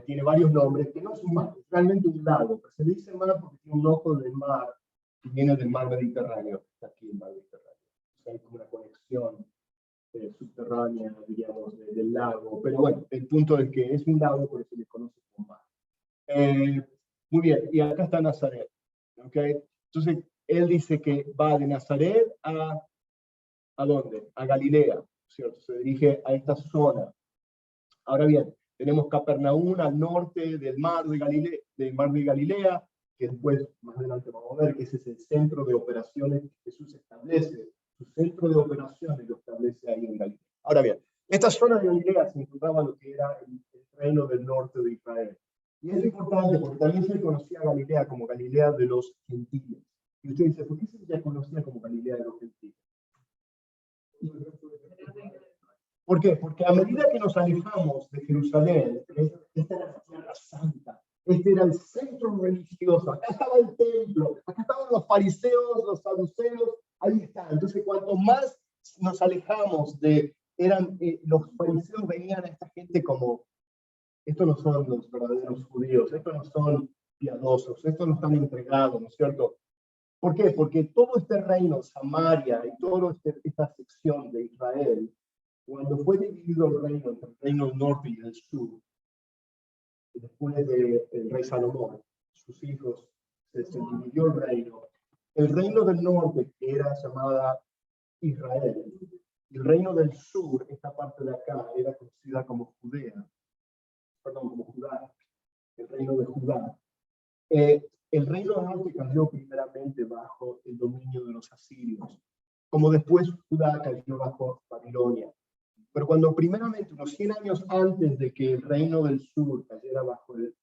Tiene varios nombres, que no es un mar, es realmente un lago. Pero se le dice mar porque tiene un ojo del mar que viene del mar Mediterráneo. Está aquí el mar Mediterráneo. O sea, hay como una conexión subterránea, diríamos, del lago. Pero bueno, el punto es que es un lago, por eso se le conoce como mar. Muy bien, y acá está Nazaret. ¿Okay? Entonces, él dice que va de Nazaret ¿a dónde? A Galilea, ¿cierto? Se dirige a esta zona. Ahora bien, tenemos Capernaum al norte del mar de Galilea, que después, más adelante vamos a ver, que ese es el centro de operaciones que Jesús establece. Su centro de operaciones lo establece ahí en Galilea. Ahora bien, esta zona de Galilea se encontraba lo que era el reino del norte de Israel. Y es importante porque también se conocía a Galilea como Galilea de los gentiles. Y usted dice, ¿por qué se ya conocía como Galilea de los gentiles? ¿Por qué? Porque a medida que nos alejamos de Jerusalén, esta era la tierra santa, este era el centro religioso, acá estaba el templo, acá estaban los fariseos, los saduceos, ahí está. Entonces, cuanto más nos alejamos los fariseos veían a esta gente como, estos no son los verdaderos judíos, estos no son piadosos, estos no están entregados, ¿no es cierto? ¿Por qué? Porque todo este reino, Samaria, y toda esta sección de Israel, cuando fue dividido el reino entre el reino del norte y el sur, después del rey Salomón, sus hijos, se dividió el reino del norte, que era llamada Israel, y el reino del sur, esta parte de acá, era conocida como Judea, como Judá, el reino de Judá. El reino del norte cayó primeramente bajo el dominio de los asirios, como después Judá cayó bajo Babilonia. Pero cuando primeramente, unos 100 años antes de que el reino del sur cayera bajo el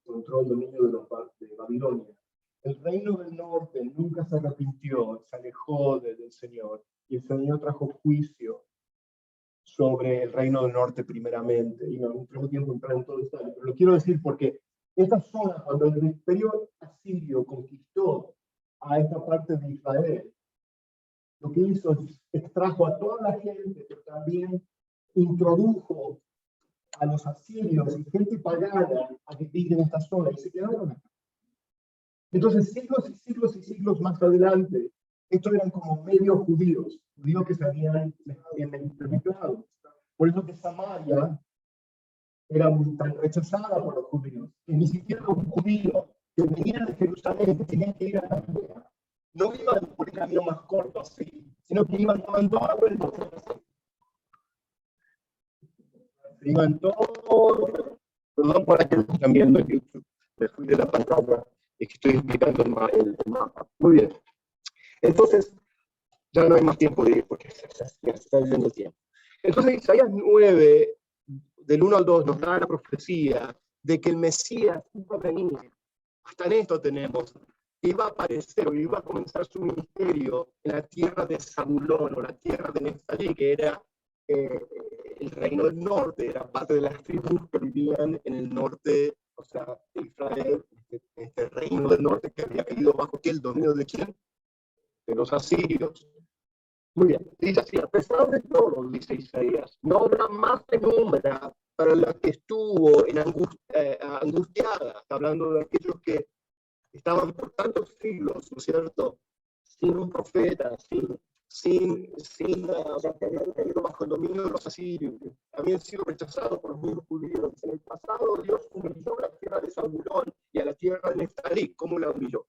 control, dominio de Babilonia, el reino del norte nunca se arrepintió, se alejó del Señor, y el Señor trajo juicio sobre el reino del norte primeramente. Y no tengo tiempo de entrar en todo esto, pero lo quiero decir porque esta zona, cuando el imperio asirio conquistó a esta parte de Israel, lo que hizo es extrajo a toda la gente, pero también introdujo a los asirios y gente pagana a vivir en esta zona y se quedaron acá. Entonces, siglos y siglos y siglos más adelante, estos eran como medio judíos que se habían mezclado. Por eso que Samaria era tan rechazada por los judíos, que ni siquiera los judíos que venían de Jerusalén, que tenían que ir a Galilea, no iban por el camino más corto así, sino que iban tomando agua y iban todos. Perdón por aquellos que están viendo en YouTube, me fui de la pantalla, es que estoy explicando el mapa. Muy bien. Entonces, ya no hay más tiempo de ir porque se está yendo el tiempo. Entonces, Isaías 9, del 1 al 2, nos da la profecía de que el Mesías iba a venir. Hasta en esto tenemos. Iba a aparecer o iba a comenzar su ministerio en la tierra de Zabulón o la tierra de Neftalí, que era el reino del norte, era parte de las tribus que vivían en el norte, o sea, de Israel, este reino del norte que había caído bajo el dominio de quién? De los asirios. Muy bien, dice así: a pesar de todo, dice Isaías, no habrá más penumbra para la que estuvo angustiada. Está hablando de aquellos que estaban por tantos siglos, ¿no es cierto?, sin un profeta, o sea, que habían caído bajo el dominio de los asirios, que habían sido rechazados por los mismos judíos. En el pasado, Dios humilló la tierra de Zabulón y a la tierra de Neftalí. ¿Cómo la humilló?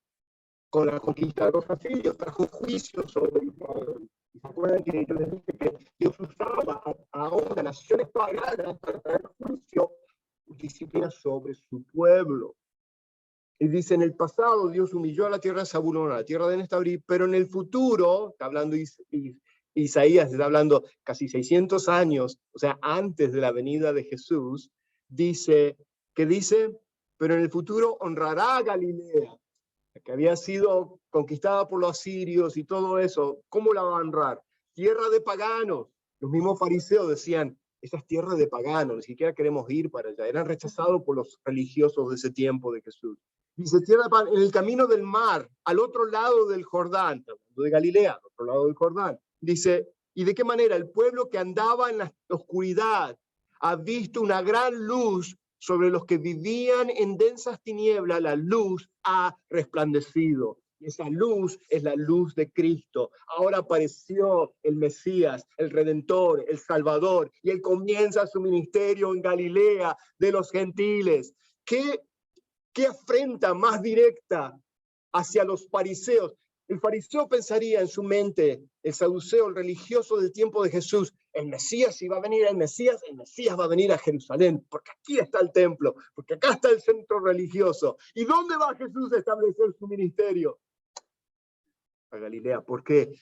Con la conquista de los asirios, trajo juicio sobre Israel. ¿Y se acuerdan que yo les dije que Dios usaba a naciones paganas para traer juicio, disciplina sobre su pueblo? Y dice, en el pasado Dios humilló a la tierra de Zabulón, a la tierra de Nestabrí, pero en el futuro, está hablando Isaías, está hablando casi 600 años, o sea, antes de la venida de Jesús, dice, pero en el futuro honrará a Galilea, que había sido conquistada por los asirios y todo eso. ¿Cómo la va a honrar? Tierra de paganos. Los mismos fariseos decían, esa es tierra de paganos, ni siquiera queremos ir para allá. Eran rechazados por los religiosos de ese tiempo de Jesús. Dice, tierra de paganos, en el camino del mar, al otro lado del Jordán, hablando de Galilea, al otro lado del Jordán. Dice, ¿y de qué manera? El pueblo que andaba en la oscuridad ha visto una gran luz. Sobre los que vivían en densas tinieblas, la luz ha resplandecido. Y esa luz es la luz de Cristo. Ahora apareció el Mesías, el Redentor, el Salvador, y él comienza su ministerio en Galilea de los gentiles. ¿Qué afrenta más directa hacia los fariseos? El fariseo pensaría en su mente, el saduceo, el religioso del tiempo de Jesús, el Mesías iba a venir, el Mesías va a venir a Jerusalén, porque aquí está el templo, porque acá está el centro religioso. ¿Y dónde va Jesús a establecer su ministerio? A Galilea. ¿Por qué?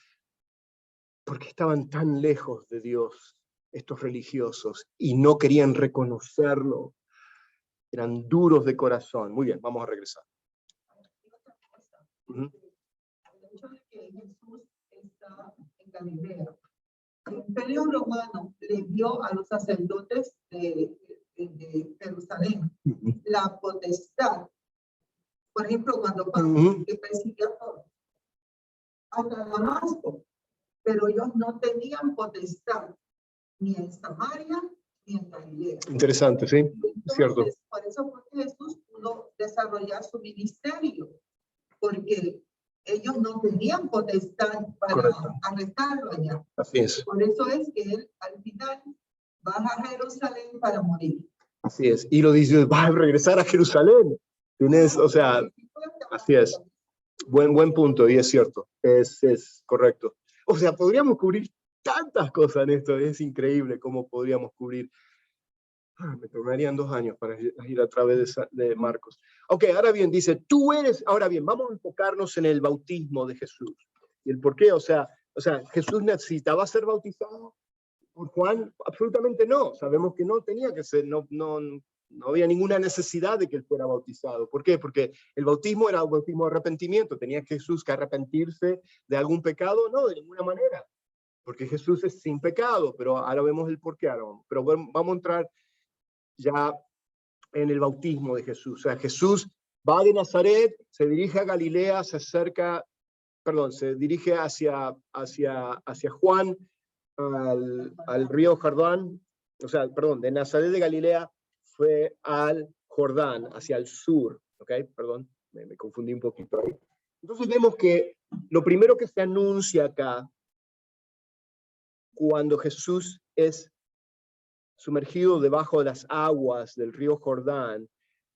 Porque estaban tan lejos de Dios estos religiosos y no querían reconocerlo. Eran duros de corazón. Muy bien, vamos a regresar. El hecho de que Jesús está en Galilea. El Imperio Romano le dio a los sacerdotes de Jerusalén la potestad. Por ejemplo, cuando Pablo persiguió hasta Damasco, pero ellos no tenían potestad ni en Samaria ni en Galilea. Interesante, sí, entonces, cierto. Por eso fue que Jesús pudo desarrollar su ministerio, porque ellos no tenían potestad para arrestarlo allá. Así es. Por eso es que él al final baja a Jerusalén para morir. Así es. Y lo dice, va a regresar a Jerusalén. ¿Tienes? O sea, así es. Buen punto, y es cierto. Es correcto. O sea, podríamos cubrir tantas cosas en esto. Es increíble cómo podríamos cubrir. Me tomarían 2 años para ir a través de Marcos. Ok, ahora bien, dice, ahora bien, vamos a enfocarnos en el bautismo de Jesús. ¿Y el por qué? O sea, ¿Jesús necesitaba ser bautizado por Juan? Absolutamente no. Sabemos que no tenía que ser, no había ninguna necesidad de que él fuera bautizado. ¿Por qué? Porque el bautismo era un bautismo de arrepentimiento. ¿Tenía Jesús que arrepentirse de algún pecado? No, de ninguna manera. Porque Jesús es sin pecado, pero ahora vemos el por qué. Pero bueno, vamos a entrar ya en el bautismo de Jesús. O sea, Jesús va de Nazaret, se dirige a Galilea, se dirige hacia Juan, al río Jordán, de Nazaret de Galilea fue al Jordán, hacia el sur, ¿ok? Perdón, me confundí un poquito ahí. Entonces vemos que lo primero que se anuncia acá, cuando Jesús es sumergido debajo de las aguas del río Jordán,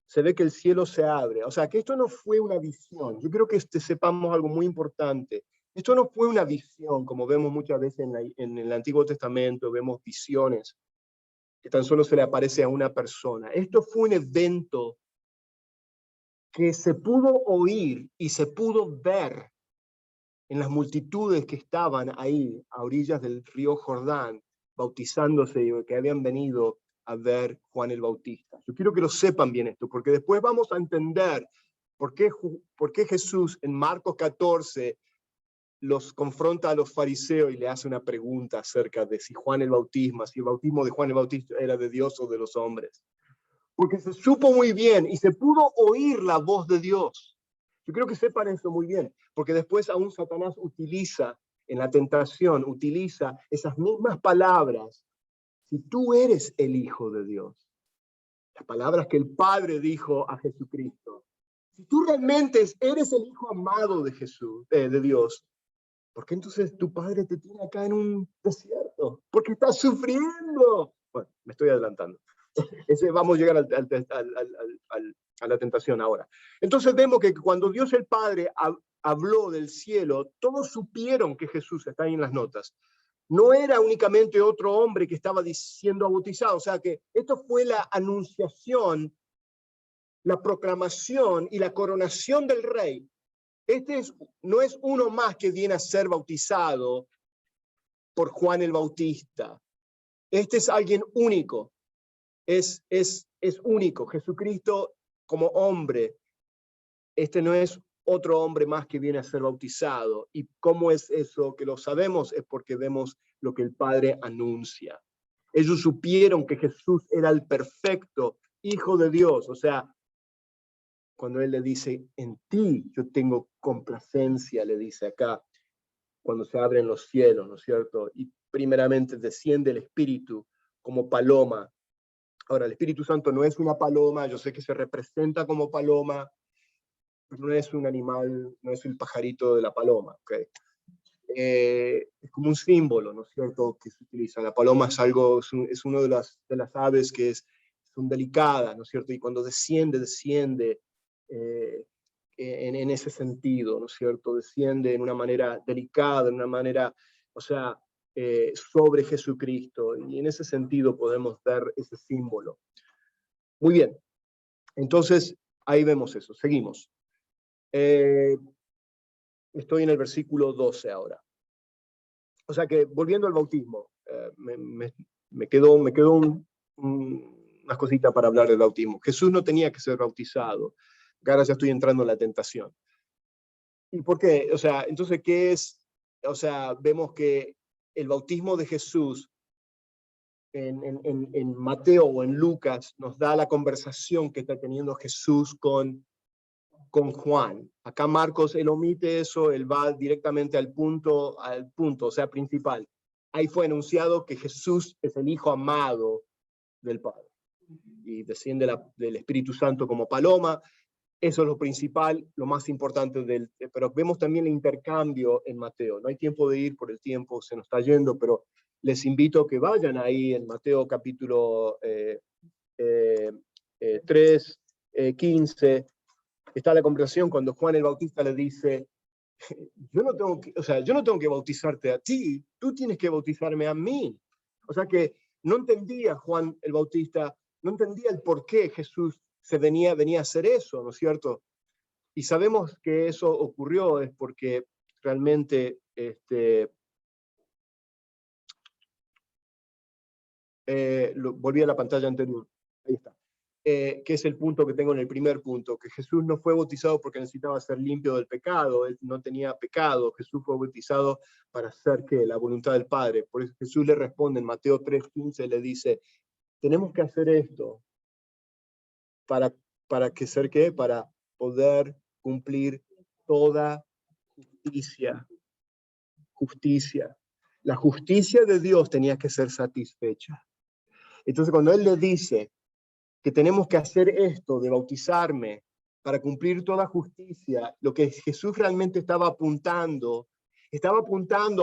se ve que el cielo se abre. O sea, que esto no fue una visión. Yo creo que sepamos algo muy importante. Esto no fue una visión, como vemos muchas veces en el Antiguo Testamento, vemos visiones que tan solo se le aparece a una persona. Esto fue un evento que se pudo oír y se pudo ver en las multitudes que estaban ahí, a orillas del río Jordán, bautizándose y que habían venido a ver Juan el Bautista. Yo quiero que lo sepan bien esto, porque después vamos a entender por qué Jesús en Marcos 14 los confronta a los fariseos y le hace una pregunta acerca de si el bautismo de Juan el Bautista era de Dios o de los hombres. Porque se supo muy bien y se pudo oír la voz de Dios. Yo creo que sepan eso muy bien, porque después aún Satanás utiliza, en la tentación, utiliza esas mismas palabras. Si tú eres el Hijo de Dios, las palabras que el Padre dijo a Jesucristo, si tú realmente eres el Hijo amado de Jesús, de Dios, ¿por qué entonces tu Padre te tiene acá en un desierto? Porque estás sufriendo. Bueno, me estoy adelantando. Vamos a llegar a la tentación ahora. Entonces vemos que cuando Dios el Padre habló del cielo, todos supieron que Jesús, está ahí en las notas, no era únicamente otro hombre que estaba siendo bautizado, o sea que esto fue la anunciación, la proclamación y la coronación del rey. No es uno más que viene a ser bautizado por Juan el Bautista. Este es alguien único, es único. Jesucristo como hombre, este no es otro hombre más que viene a ser bautizado. ¿Y cómo es eso que lo sabemos? Es porque vemos lo que el Padre anuncia. Ellos supieron que Jesús era el perfecto Hijo de Dios. O sea, cuando Él le dice, en ti yo tengo complacencia, le dice acá, cuando se abren los cielos, ¿no es cierto? Y primeramente desciende el Espíritu como paloma. Ahora, el Espíritu Santo no es una paloma, yo sé que se representa como paloma, no es un animal, no es el pajarito de la paloma, ¿ok? Es como un símbolo, ¿no es cierto?, que se utiliza. La paloma es algo, es una de las aves que son delicadas, ¿no es cierto? Y cuando desciende en ese sentido, ¿no es cierto? Desciende en una manera delicada, en una manera, o sea, sobre Jesucristo. Y en ese sentido podemos ver ese símbolo. Muy bien. Entonces, ahí vemos eso. Seguimos. Estoy en el versículo 12 ahora. O sea que, volviendo al bautismo, me quedó unas cositas para hablar del bautismo. Jesús no tenía que ser bautizado. Ahora ya estoy entrando en la tentación. ¿Y por qué? O sea, entonces, ¿qué es? O sea, vemos que el bautismo de Jesús en Mateo o en Lucas nos da la conversación que está teniendo Jesús con Juan. Acá Marcos, él omite eso, él va directamente al punto, o sea, principal. Ahí fue anunciado que Jesús es el Hijo amado del Padre. Y desciende del Espíritu Santo como paloma. Eso es lo principal, lo más importante pero vemos también el intercambio en Mateo. No hay tiempo de ir por el tiempo, se nos está yendo, pero les invito a que vayan ahí en Mateo capítulo 3, 15. Está la conversación cuando Juan el Bautista le dice, yo no tengo que bautizarte a ti, tú tienes que bautizarme a mí. O sea que no entendía Juan el Bautista, no entendía el por qué Jesús venía a hacer eso, ¿no es cierto? Y sabemos que eso ocurrió es porque realmente volví a la pantalla anterior. Ahí está. Que es el punto que tengo en el primer punto, que Jesús no fue bautizado porque necesitaba ser limpio del pecado, él no tenía pecado, Jesús fue bautizado para hacer ¿qué? La voluntad del Padre. Por eso Jesús le responde en Mateo 3:15, le dice, tenemos que hacer esto para que ser ¿qué? Para poder cumplir toda justicia. La justicia de Dios tenía que ser satisfecha. Entonces cuando Él le dice que tenemos que hacer esto de bautizarme para cumplir toda justicia, lo que Jesús realmente estaba apuntando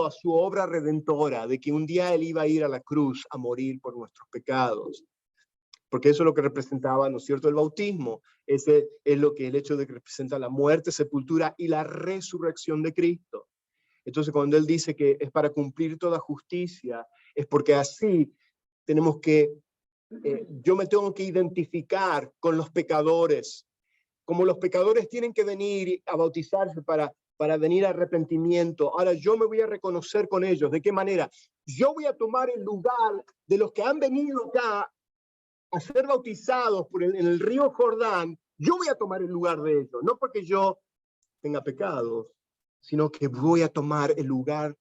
a su obra redentora, de que un día Él iba a ir a la cruz a morir por nuestros pecados. Porque eso es lo que representaba, ¿no es cierto?, el bautismo. Ese es lo que el hecho de que representa la muerte, sepultura y la resurrección de Cristo. Entonces, cuando Él dice que es para cumplir toda justicia, es porque así tenemos que yo me tengo que identificar con los pecadores, como los pecadores tienen que venir a bautizarse para venir a arrepentimiento. Ahora yo me voy a reconocer con ellos. ¿De qué manera? Yo voy a tomar el lugar de los que han venido acá a ser bautizados en el río Jordán. Yo voy a tomar el lugar de ellos, no porque yo tenga pecados, sino que voy a tomar el lugar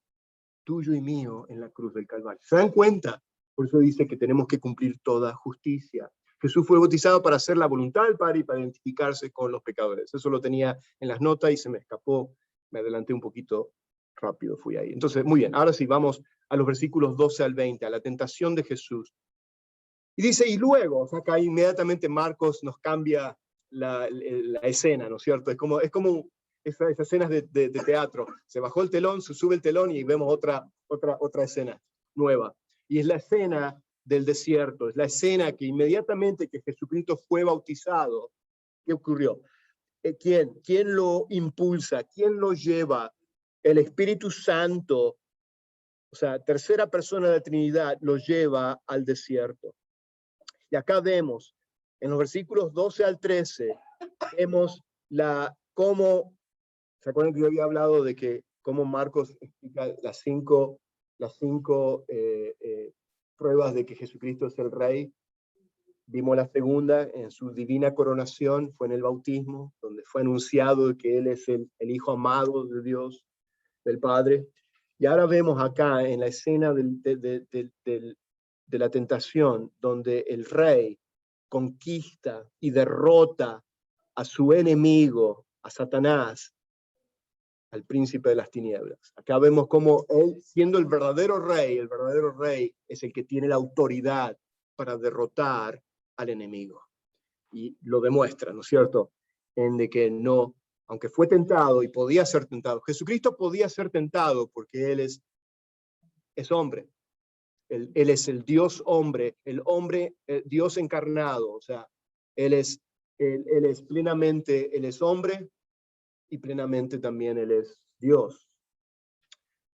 tuyo y mío en la cruz del Calvario. ¿Se dan cuenta? Por eso dice que tenemos que cumplir toda justicia. Jesús fue bautizado para hacer la voluntad del Padre y para identificarse con los pecadores. Eso lo tenía en las notas y se me escapó. Me adelanté un poquito rápido, fui ahí. Entonces, muy bien, ahora sí, vamos a los versículos 12 al 20, a la tentación de Jesús. Y dice, y luego, o sea, acá inmediatamente Marcos nos cambia la escena, ¿no es cierto? Es como esas escenas de teatro. Se bajó el telón, se sube el telón y vemos otra escena nueva. Y es la escena del desierto, es la escena que inmediatamente que Jesucristo fue bautizado, ¿qué ocurrió? ¿Quién lo impulsa? ¿Quién lo lleva? El Espíritu Santo, o sea, tercera persona de la Trinidad, lo lleva al desierto. Y acá vemos, en los versículos 12 al 13, vemos cómo, ¿se acuerdan que yo había hablado de que cómo Marcos explica las cinco pruebas de que Jesucristo es el Rey? Vimos la segunda en su divina coronación, fue en el bautismo, donde fue anunciado que Él es el Hijo amado de Dios, del Padre. Y ahora vemos acá en la escena de la tentación, donde el Rey conquista y derrota a su enemigo, a Satanás, al príncipe de las tinieblas. Acá vemos cómo Él, siendo el verdadero rey es el que tiene la autoridad para derrotar al enemigo. Y lo demuestra, ¿no es cierto? En de que no, aunque fue tentado y podía ser tentado, Jesucristo podía ser tentado porque Él es hombre. Él es el Dios hombre, el Dios encarnado. O sea, Él es plenamente, Él es hombre y plenamente también Él es Dios.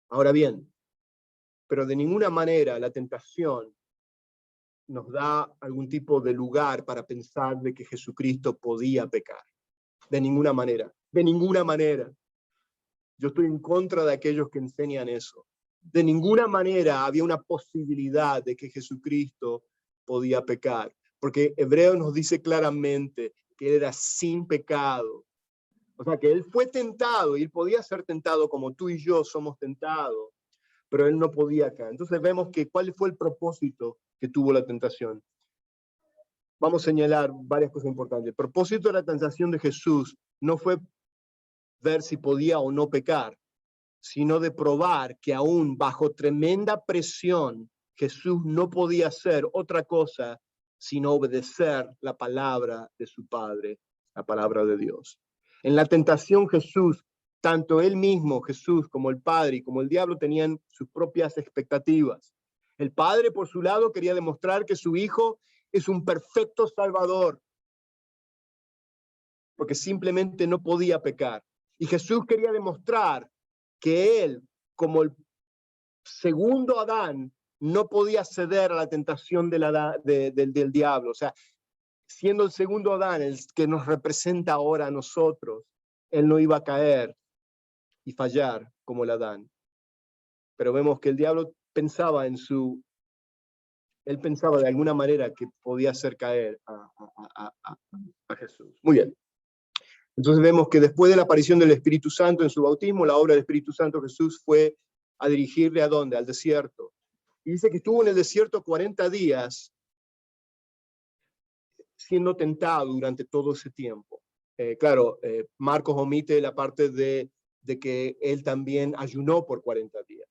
Ahora bien, pero de ninguna manera la tentación nos da algún tipo de lugar para pensar de que Jesucristo podía pecar. De ninguna manera. De ninguna manera. Yo estoy en contra de aquellos que enseñan eso. De ninguna manera había una posibilidad de que Jesucristo podía pecar. Porque Hebreos nos dice claramente que él era sin pecado. O sea, que él fue tentado y él podía ser tentado como tú y yo somos tentados, pero él no podía acá. Entonces vemos que cuál fue el propósito que tuvo la tentación. Vamos a señalar varias cosas importantes. El propósito de la tentación de Jesús no fue ver si podía o no pecar, sino de probar que aún bajo tremenda presión, Jesús no podía hacer otra cosa sino obedecer la palabra de su Padre, la palabra de Dios. En la tentación Jesús, tanto él mismo, Jesús, como el Padre y como el diablo tenían sus propias expectativas. El Padre, por su lado, quería demostrar que su Hijo es un perfecto Salvador, porque simplemente no podía pecar. Y Jesús quería demostrar que él, como el segundo Adán, no podía ceder a la tentación del diablo. O sea, siendo el segundo Adán, el que nos representa ahora a nosotros, él no iba a caer y fallar como el Adán. Pero vemos que el diablo pensaba él pensaba de alguna manera que podía hacer caer a Jesús. Muy bien. Entonces vemos que después de la aparición del Espíritu Santo en su bautismo, la obra del Espíritu Santo Jesús fue a dirigirle ¿a dónde? Al desierto. Y dice que estuvo en el desierto 40 días siendo tentado durante todo ese tiempo. Claro, Marcos omite la parte de que él también ayunó por 40 días.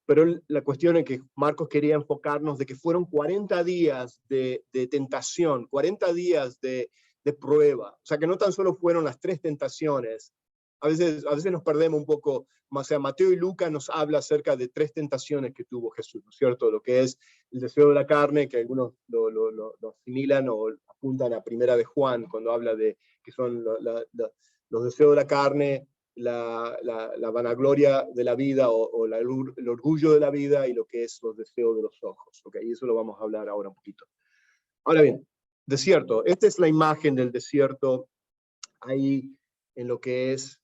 Pero la cuestión es que Marcos quería enfocarnos de que fueron 40 días de tentación, 40 días de prueba. O sea, que no tan solo fueron las 3 tentaciones. A veces nos perdemos un poco. O sea, Mateo y Lucas nos habla acerca de 3 tentaciones que tuvo Jesús, ¿no es cierto? Lo que es el deseo de la carne, que algunos lo asimilan o apuntan a Primera de Juan, cuando habla de que son los deseos de la carne, la vanagloria de la vida o el orgullo de la vida y lo que es los deseos de los ojos. ¿Okay? Y eso lo vamos a hablar ahora un poquito. Ahora bien, desierto. Esta es la imagen del desierto ahí en lo que es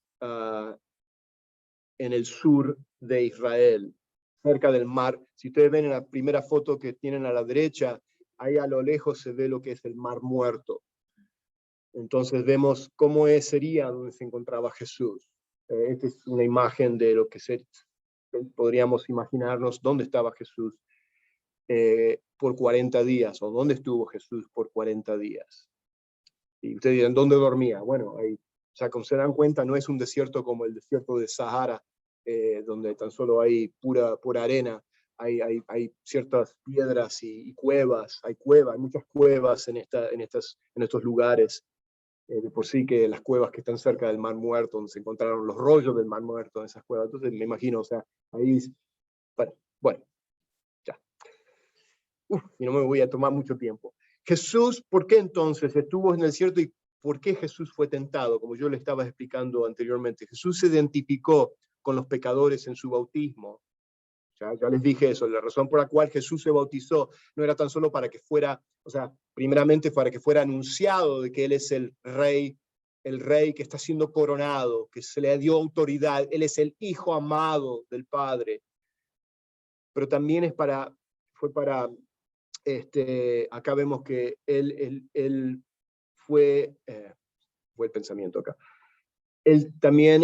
en el sur de Israel, cerca del mar. Si ustedes ven en la primera foto que tienen a la derecha, ahí a lo lejos se ve lo que es el Mar Muerto. Entonces vemos cómo sería donde se encontraba Jesús. Esta es una imagen de lo que podríamos imaginarnos dónde estaba Jesús por 40 días, o dónde estuvo Jesús por 40 días. Y ustedes dirán, ¿dónde dormía? Bueno, ahí, o sea, como se dan cuenta, no es un desierto como el desierto de Sahara, donde tan solo hay pura arena. Hay ciertas piedras y cuevas, hay muchas cuevas en estos lugares. De por sí que las cuevas que están cerca del Mar Muerto, donde se encontraron los rollos del Mar Muerto en esas cuevas. Entonces me imagino, o sea, ahí, bueno, ya. Y no me voy a tomar mucho tiempo. Jesús, ¿por qué entonces estuvo en el desierto y por qué Jesús fue tentado, como yo le estaba explicando anteriormente. Jesús se identificó con los pecadores en su bautismo. Ya les dije eso, la razón por la cual Jesús se bautizó no era tan solo para que fuera, o sea, primeramente para que fuera anunciado de que Él es el rey que está siendo coronado, que se le dio autoridad, Él es el Hijo amado del Padre, pero también fue para, acá vemos que Él fue el pensamiento acá, Él también,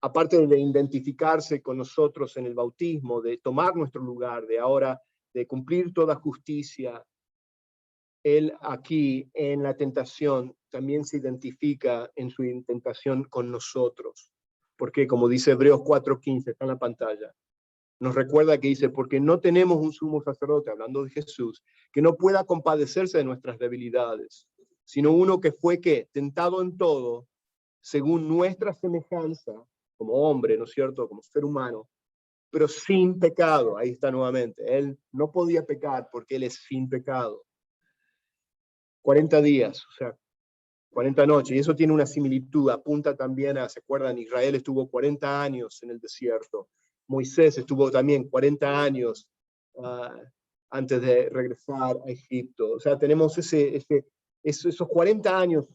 aparte de identificarse con nosotros en el bautismo, de tomar nuestro lugar, de cumplir toda justicia, Él aquí en la tentación también se identifica en su tentación con nosotros. Porque como dice Hebreos 4:15, está en la pantalla, nos recuerda que dice, porque no tenemos un sumo sacerdote, hablando de Jesús, que no pueda compadecerse de nuestras debilidades, sino uno que fue, ¿qué? Tentado en todo, según nuestra semejanza, como hombre, ¿no es cierto? Como ser humano, pero sin pecado. Ahí está nuevamente. Él no podía pecar porque Él es sin pecado. 40 días, o sea, 40 noches. Y eso tiene una similitud. Apunta también a, ¿se acuerdan? Israel estuvo 40 años en el desierto. Moisés estuvo también 40 años antes de regresar a Egipto. O sea, tenemos esos 40 años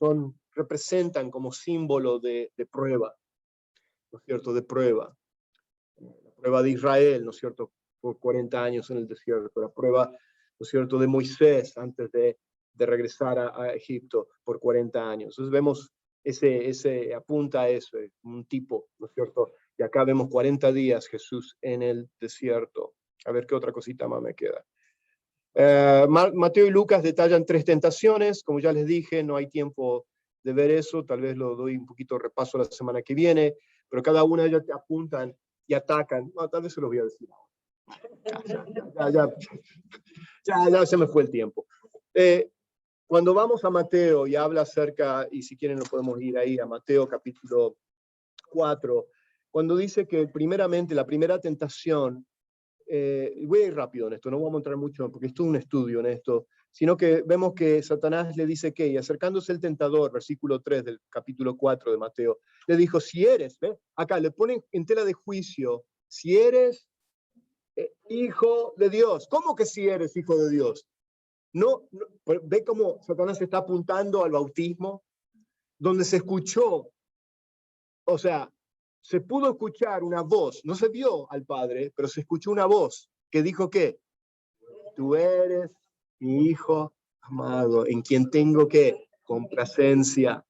representan como símbolo de prueba, ¿no es cierto? De prueba. La prueba de Israel, ¿no es cierto? Por 40 años en el desierto. La prueba, ¿no es cierto?, de Moisés antes de regresar a Egipto por 40 años. Entonces vemos ese apunta a eso, un tipo, ¿no es cierto? Y acá vemos 40 días Jesús en el desierto. A ver qué otra cosita más me queda. Mateo y Lucas detallan 3 tentaciones. Como ya les dije, no hay tiempo de ver eso. Tal vez lo doy un poquito de repaso la semana que viene, pero cada una de ellas te apuntan y atacan. No, tal vez se los voy a decir ahora. Ya se me fue el tiempo. Cuando vamos a Mateo y habla acerca, y si quieren lo podemos ir ahí a Mateo capítulo 4, cuando dice que primeramente la primera tentación, voy a ir rápido en esto, no voy a entrar mucho porque esto es un estudio en esto, sino que vemos que Satanás le dice que, y acercándose el tentador, versículo 3 del capítulo 4 de Mateo, le dijo, si eres, acá le ponen en tela de juicio, si eres hijo de Dios. ¿Cómo que si eres hijo de Dios? No, ve cómo Satanás está apuntando al bautismo, donde se escuchó, o sea, se pudo escuchar una voz, no se vio al Padre, pero se escuchó una voz que dijo que tú eres mi hijo amado, en quien tengo que complacencia.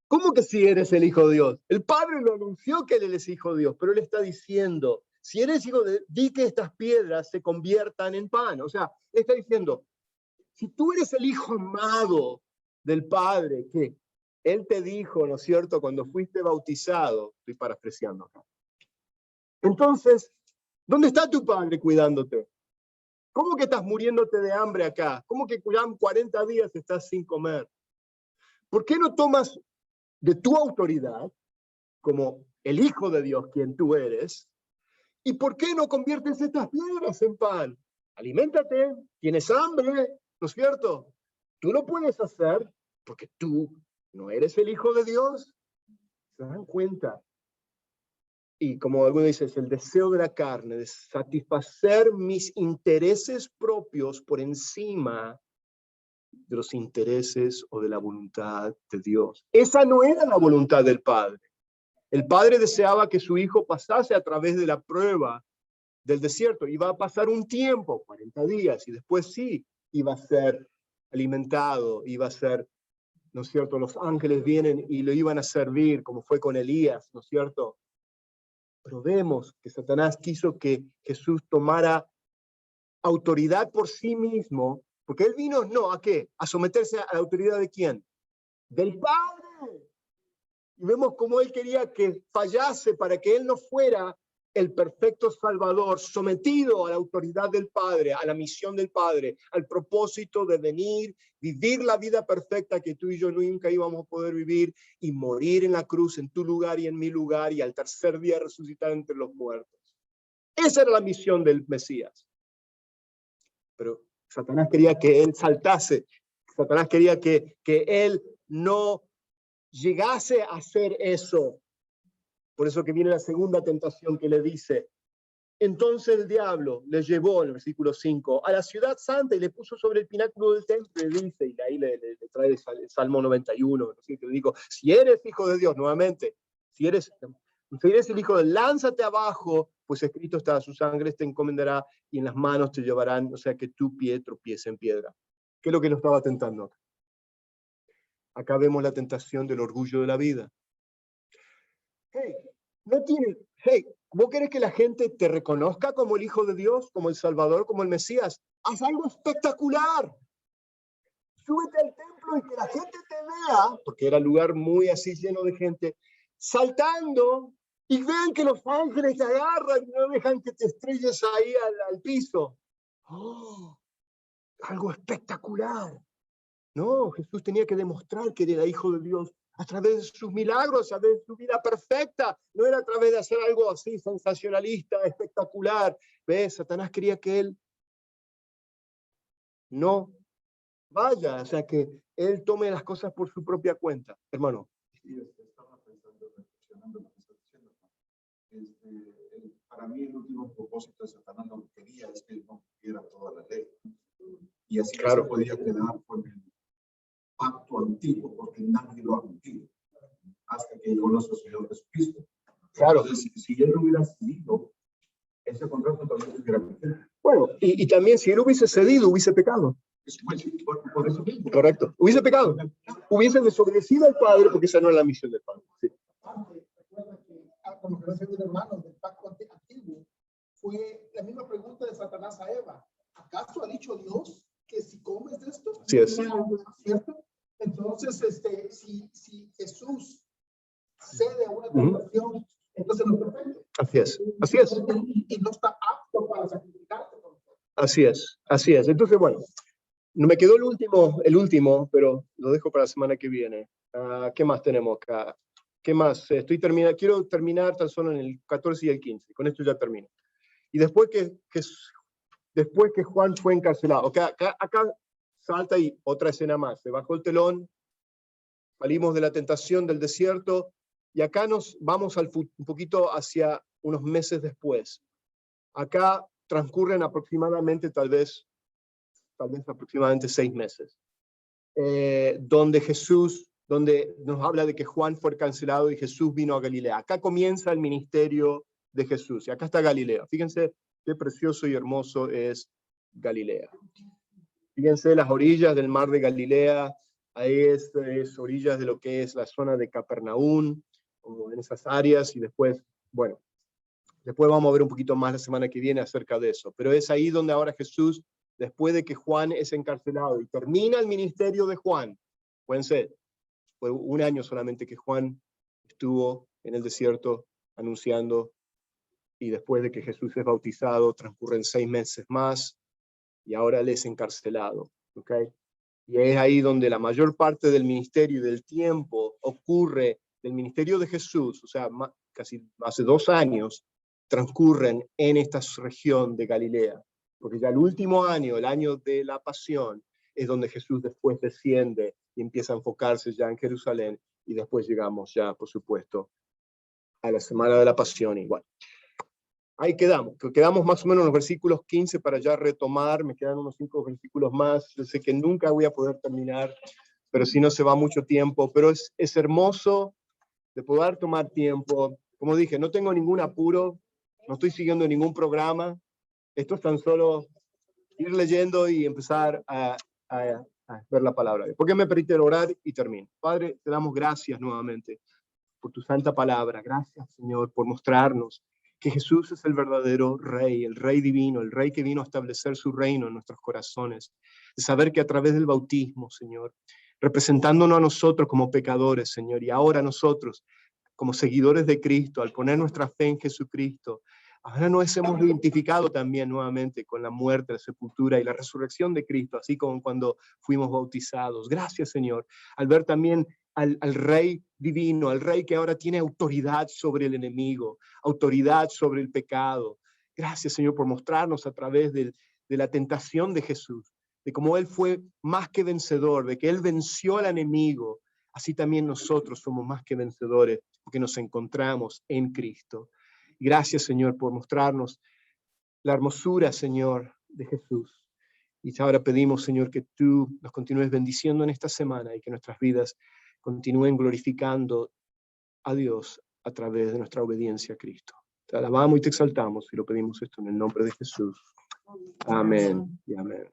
¿Cómo que si eres el hijo de Dios? El Padre lo anunció que él es hijo de Dios, pero él está diciendo, si eres hijo de Dios, di que estas piedras se conviertan en pan. O sea, está diciendo, si tú eres el hijo amado del Padre, que Él te dijo, ¿no es cierto?, cuando fuiste bautizado, estoy parafraseando acá. Entonces, ¿dónde está tu Padre cuidándote? ¿Cómo que estás muriéndote de hambre acá? ¿Cómo que 40 días estás sin comer? ¿Por qué no tomas de tu autoridad, como el Hijo de Dios, quien tú eres, y por qué no conviertes estas piedras en pan? Aliméntate, tienes hambre, ¿no es cierto? Tú lo puedes hacer porque tú no eres el Hijo de Dios. ¿Se dan cuenta? Y como alguno dice, es el deseo de la carne, de satisfacer mis intereses propios por encima de los intereses o de la voluntad de Dios. Esa no era la voluntad del Padre. El Padre deseaba que su Hijo pasase a través de la prueba del desierto. Iba a pasar un tiempo, 40 días, y después sí, iba a ser alimentado, iba a ser, ¿no es cierto? Los ángeles vienen y lo iban a servir, como fue con Elías, ¿no es cierto? Pero vemos que Satanás quiso que Jesús tomara autoridad por sí mismo, porque él vino, no, ¿a qué? A someterse a la autoridad de ¿quién? Del Padre. Y vemos cómo él quería que fallase para que él no fuera el perfecto Salvador, sometido a la autoridad del Padre, a la misión del Padre, al propósito de venir, vivir la vida perfecta que tú y yo nunca íbamos a poder vivir y morir en la cruz en tu lugar y en mi lugar y al tercer día resucitar entre los muertos. Esa era la misión del Mesías. Pero Satanás quería que él saltase. Satanás quería que él no llegase a hacer eso. Por eso que viene la segunda tentación que le dice, entonces el diablo le llevó, en el versículo 5, a la ciudad santa y le puso sobre el pináculo del templo, y dice, y ahí le trae el Salmo 91, ¿no? Que le digo, si eres hijo de Dios, nuevamente, si eres el hijo de, lánzate abajo, pues escrito está, su sangre te encomendará y en las manos te llevarán, o sea que tu pie tropiece en piedra. ¿Qué es lo que nos estaba tentando? Acá vemos la tentación del orgullo de la vida. Hey, ¿vos querés que la gente te reconozca como el Hijo de Dios, como el Salvador, como el Mesías? Haz algo espectacular. Súbete al templo y que la gente te vea, porque era un lugar muy así lleno de gente, saltando, y vean que los ángeles te agarran y no dejan que te estrelles ahí al piso. ¡Oh! Algo espectacular. No, Jesús tenía que demostrar que era Hijo de Dios a través de sus milagros, a través de su vida perfecta. No era a través de hacer algo así sensacionalista, espectacular. ¿Ves? Satanás quería que él no vaya, o sea, que él tome las cosas por su propia cuenta. Hermano. Sí, estaba pensando, reflexionando lo que está diciendo. Para mí el último propósito de Satanás lo que quería es que él no cumpliera toda la ley. Y así Claro. no se podía quedar con el pacto antiguo, porque nadie lo ha cumplido, hasta que llegó nuestro Señor Jesucristo. Claro. Entonces, si él hubiera cedido, ese contrato también se hubiera cumplido. Bueno, y también si él hubiese cedido, hubiese pecado. Por eso mismo. Correcto. Hubiese pecado. Hubiese desobedecido al Padre, porque esa no es la misión del Padre. Sí. Recuerda que, como que no se vieron hermanos del pacto antiguo, fue la misma pregunta de Satanás a Eva. ¿Acaso ha dicho Dios que si comes de esto? Así es. ¿Cierto? Entonces, si Jesús cede a una tentación, entonces no es perfecto. Así es. Así es. Y no está apto para sacrificarse. Así es. Así es. Entonces, bueno, no me quedó el último, pero lo dejo para la semana que viene. ¿Qué más tenemos acá? ¿Qué más? Quiero terminar tan solo en el 14 y el 15. Con esto ya termino. Y después que Juan fue encarcelado, acá salta y otra escena más. Se bajó el telón, salimos de la tentación del desierto, y acá nos vamos un poquito hacia unos meses después. Acá transcurren aproximadamente, tal vez aproximadamente 6 meses, donde nos habla de que Juan fue cancelado y Jesús vino a Galilea. Acá comienza el ministerio de Jesús, y acá está Galilea. Fíjense qué precioso y hermoso es Galilea. Fíjense las orillas del mar de Galilea, ahí es orillas de lo que es la zona de Capernaum, o en esas áreas, y después, bueno, después vamos a ver un poquito más la semana que viene acerca de eso, pero es ahí donde ahora Jesús, después de que Juan es encarcelado y termina el ministerio de Juan, fue 1 año solamente que Juan estuvo en el desierto anunciando, y después de que Jesús es bautizado, transcurren 6 meses más, y ahora él es encarcelado, ¿ok? Y es ahí donde la mayor parte del ministerio y del tiempo ocurre, del ministerio de Jesús, o sea, casi hace 2 años, transcurren en esta región de Galilea, porque ya el último año, el año de la pasión, es donde Jesús después desciende y empieza a enfocarse ya en Jerusalén, y después llegamos ya, por supuesto, a la semana de la pasión igual. Ahí quedamos más o menos en los versículos 15 para ya retomar. Me quedan unos 5 versículos más. Yo sé que nunca voy a poder terminar, pero si no se va mucho tiempo. Pero es hermoso de poder tomar tiempo. Como dije, no tengo ningún apuro, no estoy siguiendo ningún programa. Esto es tan solo ir leyendo y empezar a ver la palabra. ¿Por qué me permite orar y termino? Padre, te damos gracias nuevamente por tu santa palabra. Gracias, Señor, por mostrarnos que Jesús es el verdadero Rey, el Rey divino, el Rey que vino a establecer su reino en nuestros corazones. De saber que a través del bautismo, Señor, representándonos a nosotros como pecadores, Señor, y ahora nosotros como seguidores de Cristo, al poner nuestra fe en Jesucristo, ahora nos hemos identificado también nuevamente con la muerte, la sepultura y la resurrección de Cristo, así como cuando fuimos bautizados. Gracias, Señor, al ver también al Rey divino, al Rey que ahora tiene autoridad sobre el enemigo, autoridad sobre el pecado. Gracias, Señor, por mostrarnos a través de la tentación de Jesús, de cómo Él fue más que vencedor, de que Él venció al enemigo, así también nosotros somos más que vencedores porque nos encontramos en Cristo. Gracias, Señor, por mostrarnos la hermosura, Señor, de Jesús. Y ahora pedimos, Señor, que tú nos continúes bendiciendo en esta semana y que nuestras vidas continúen glorificando a Dios a través de nuestra obediencia a Cristo. Te alabamos y te exaltamos y lo pedimos esto en el nombre de Jesús. Amén y amén.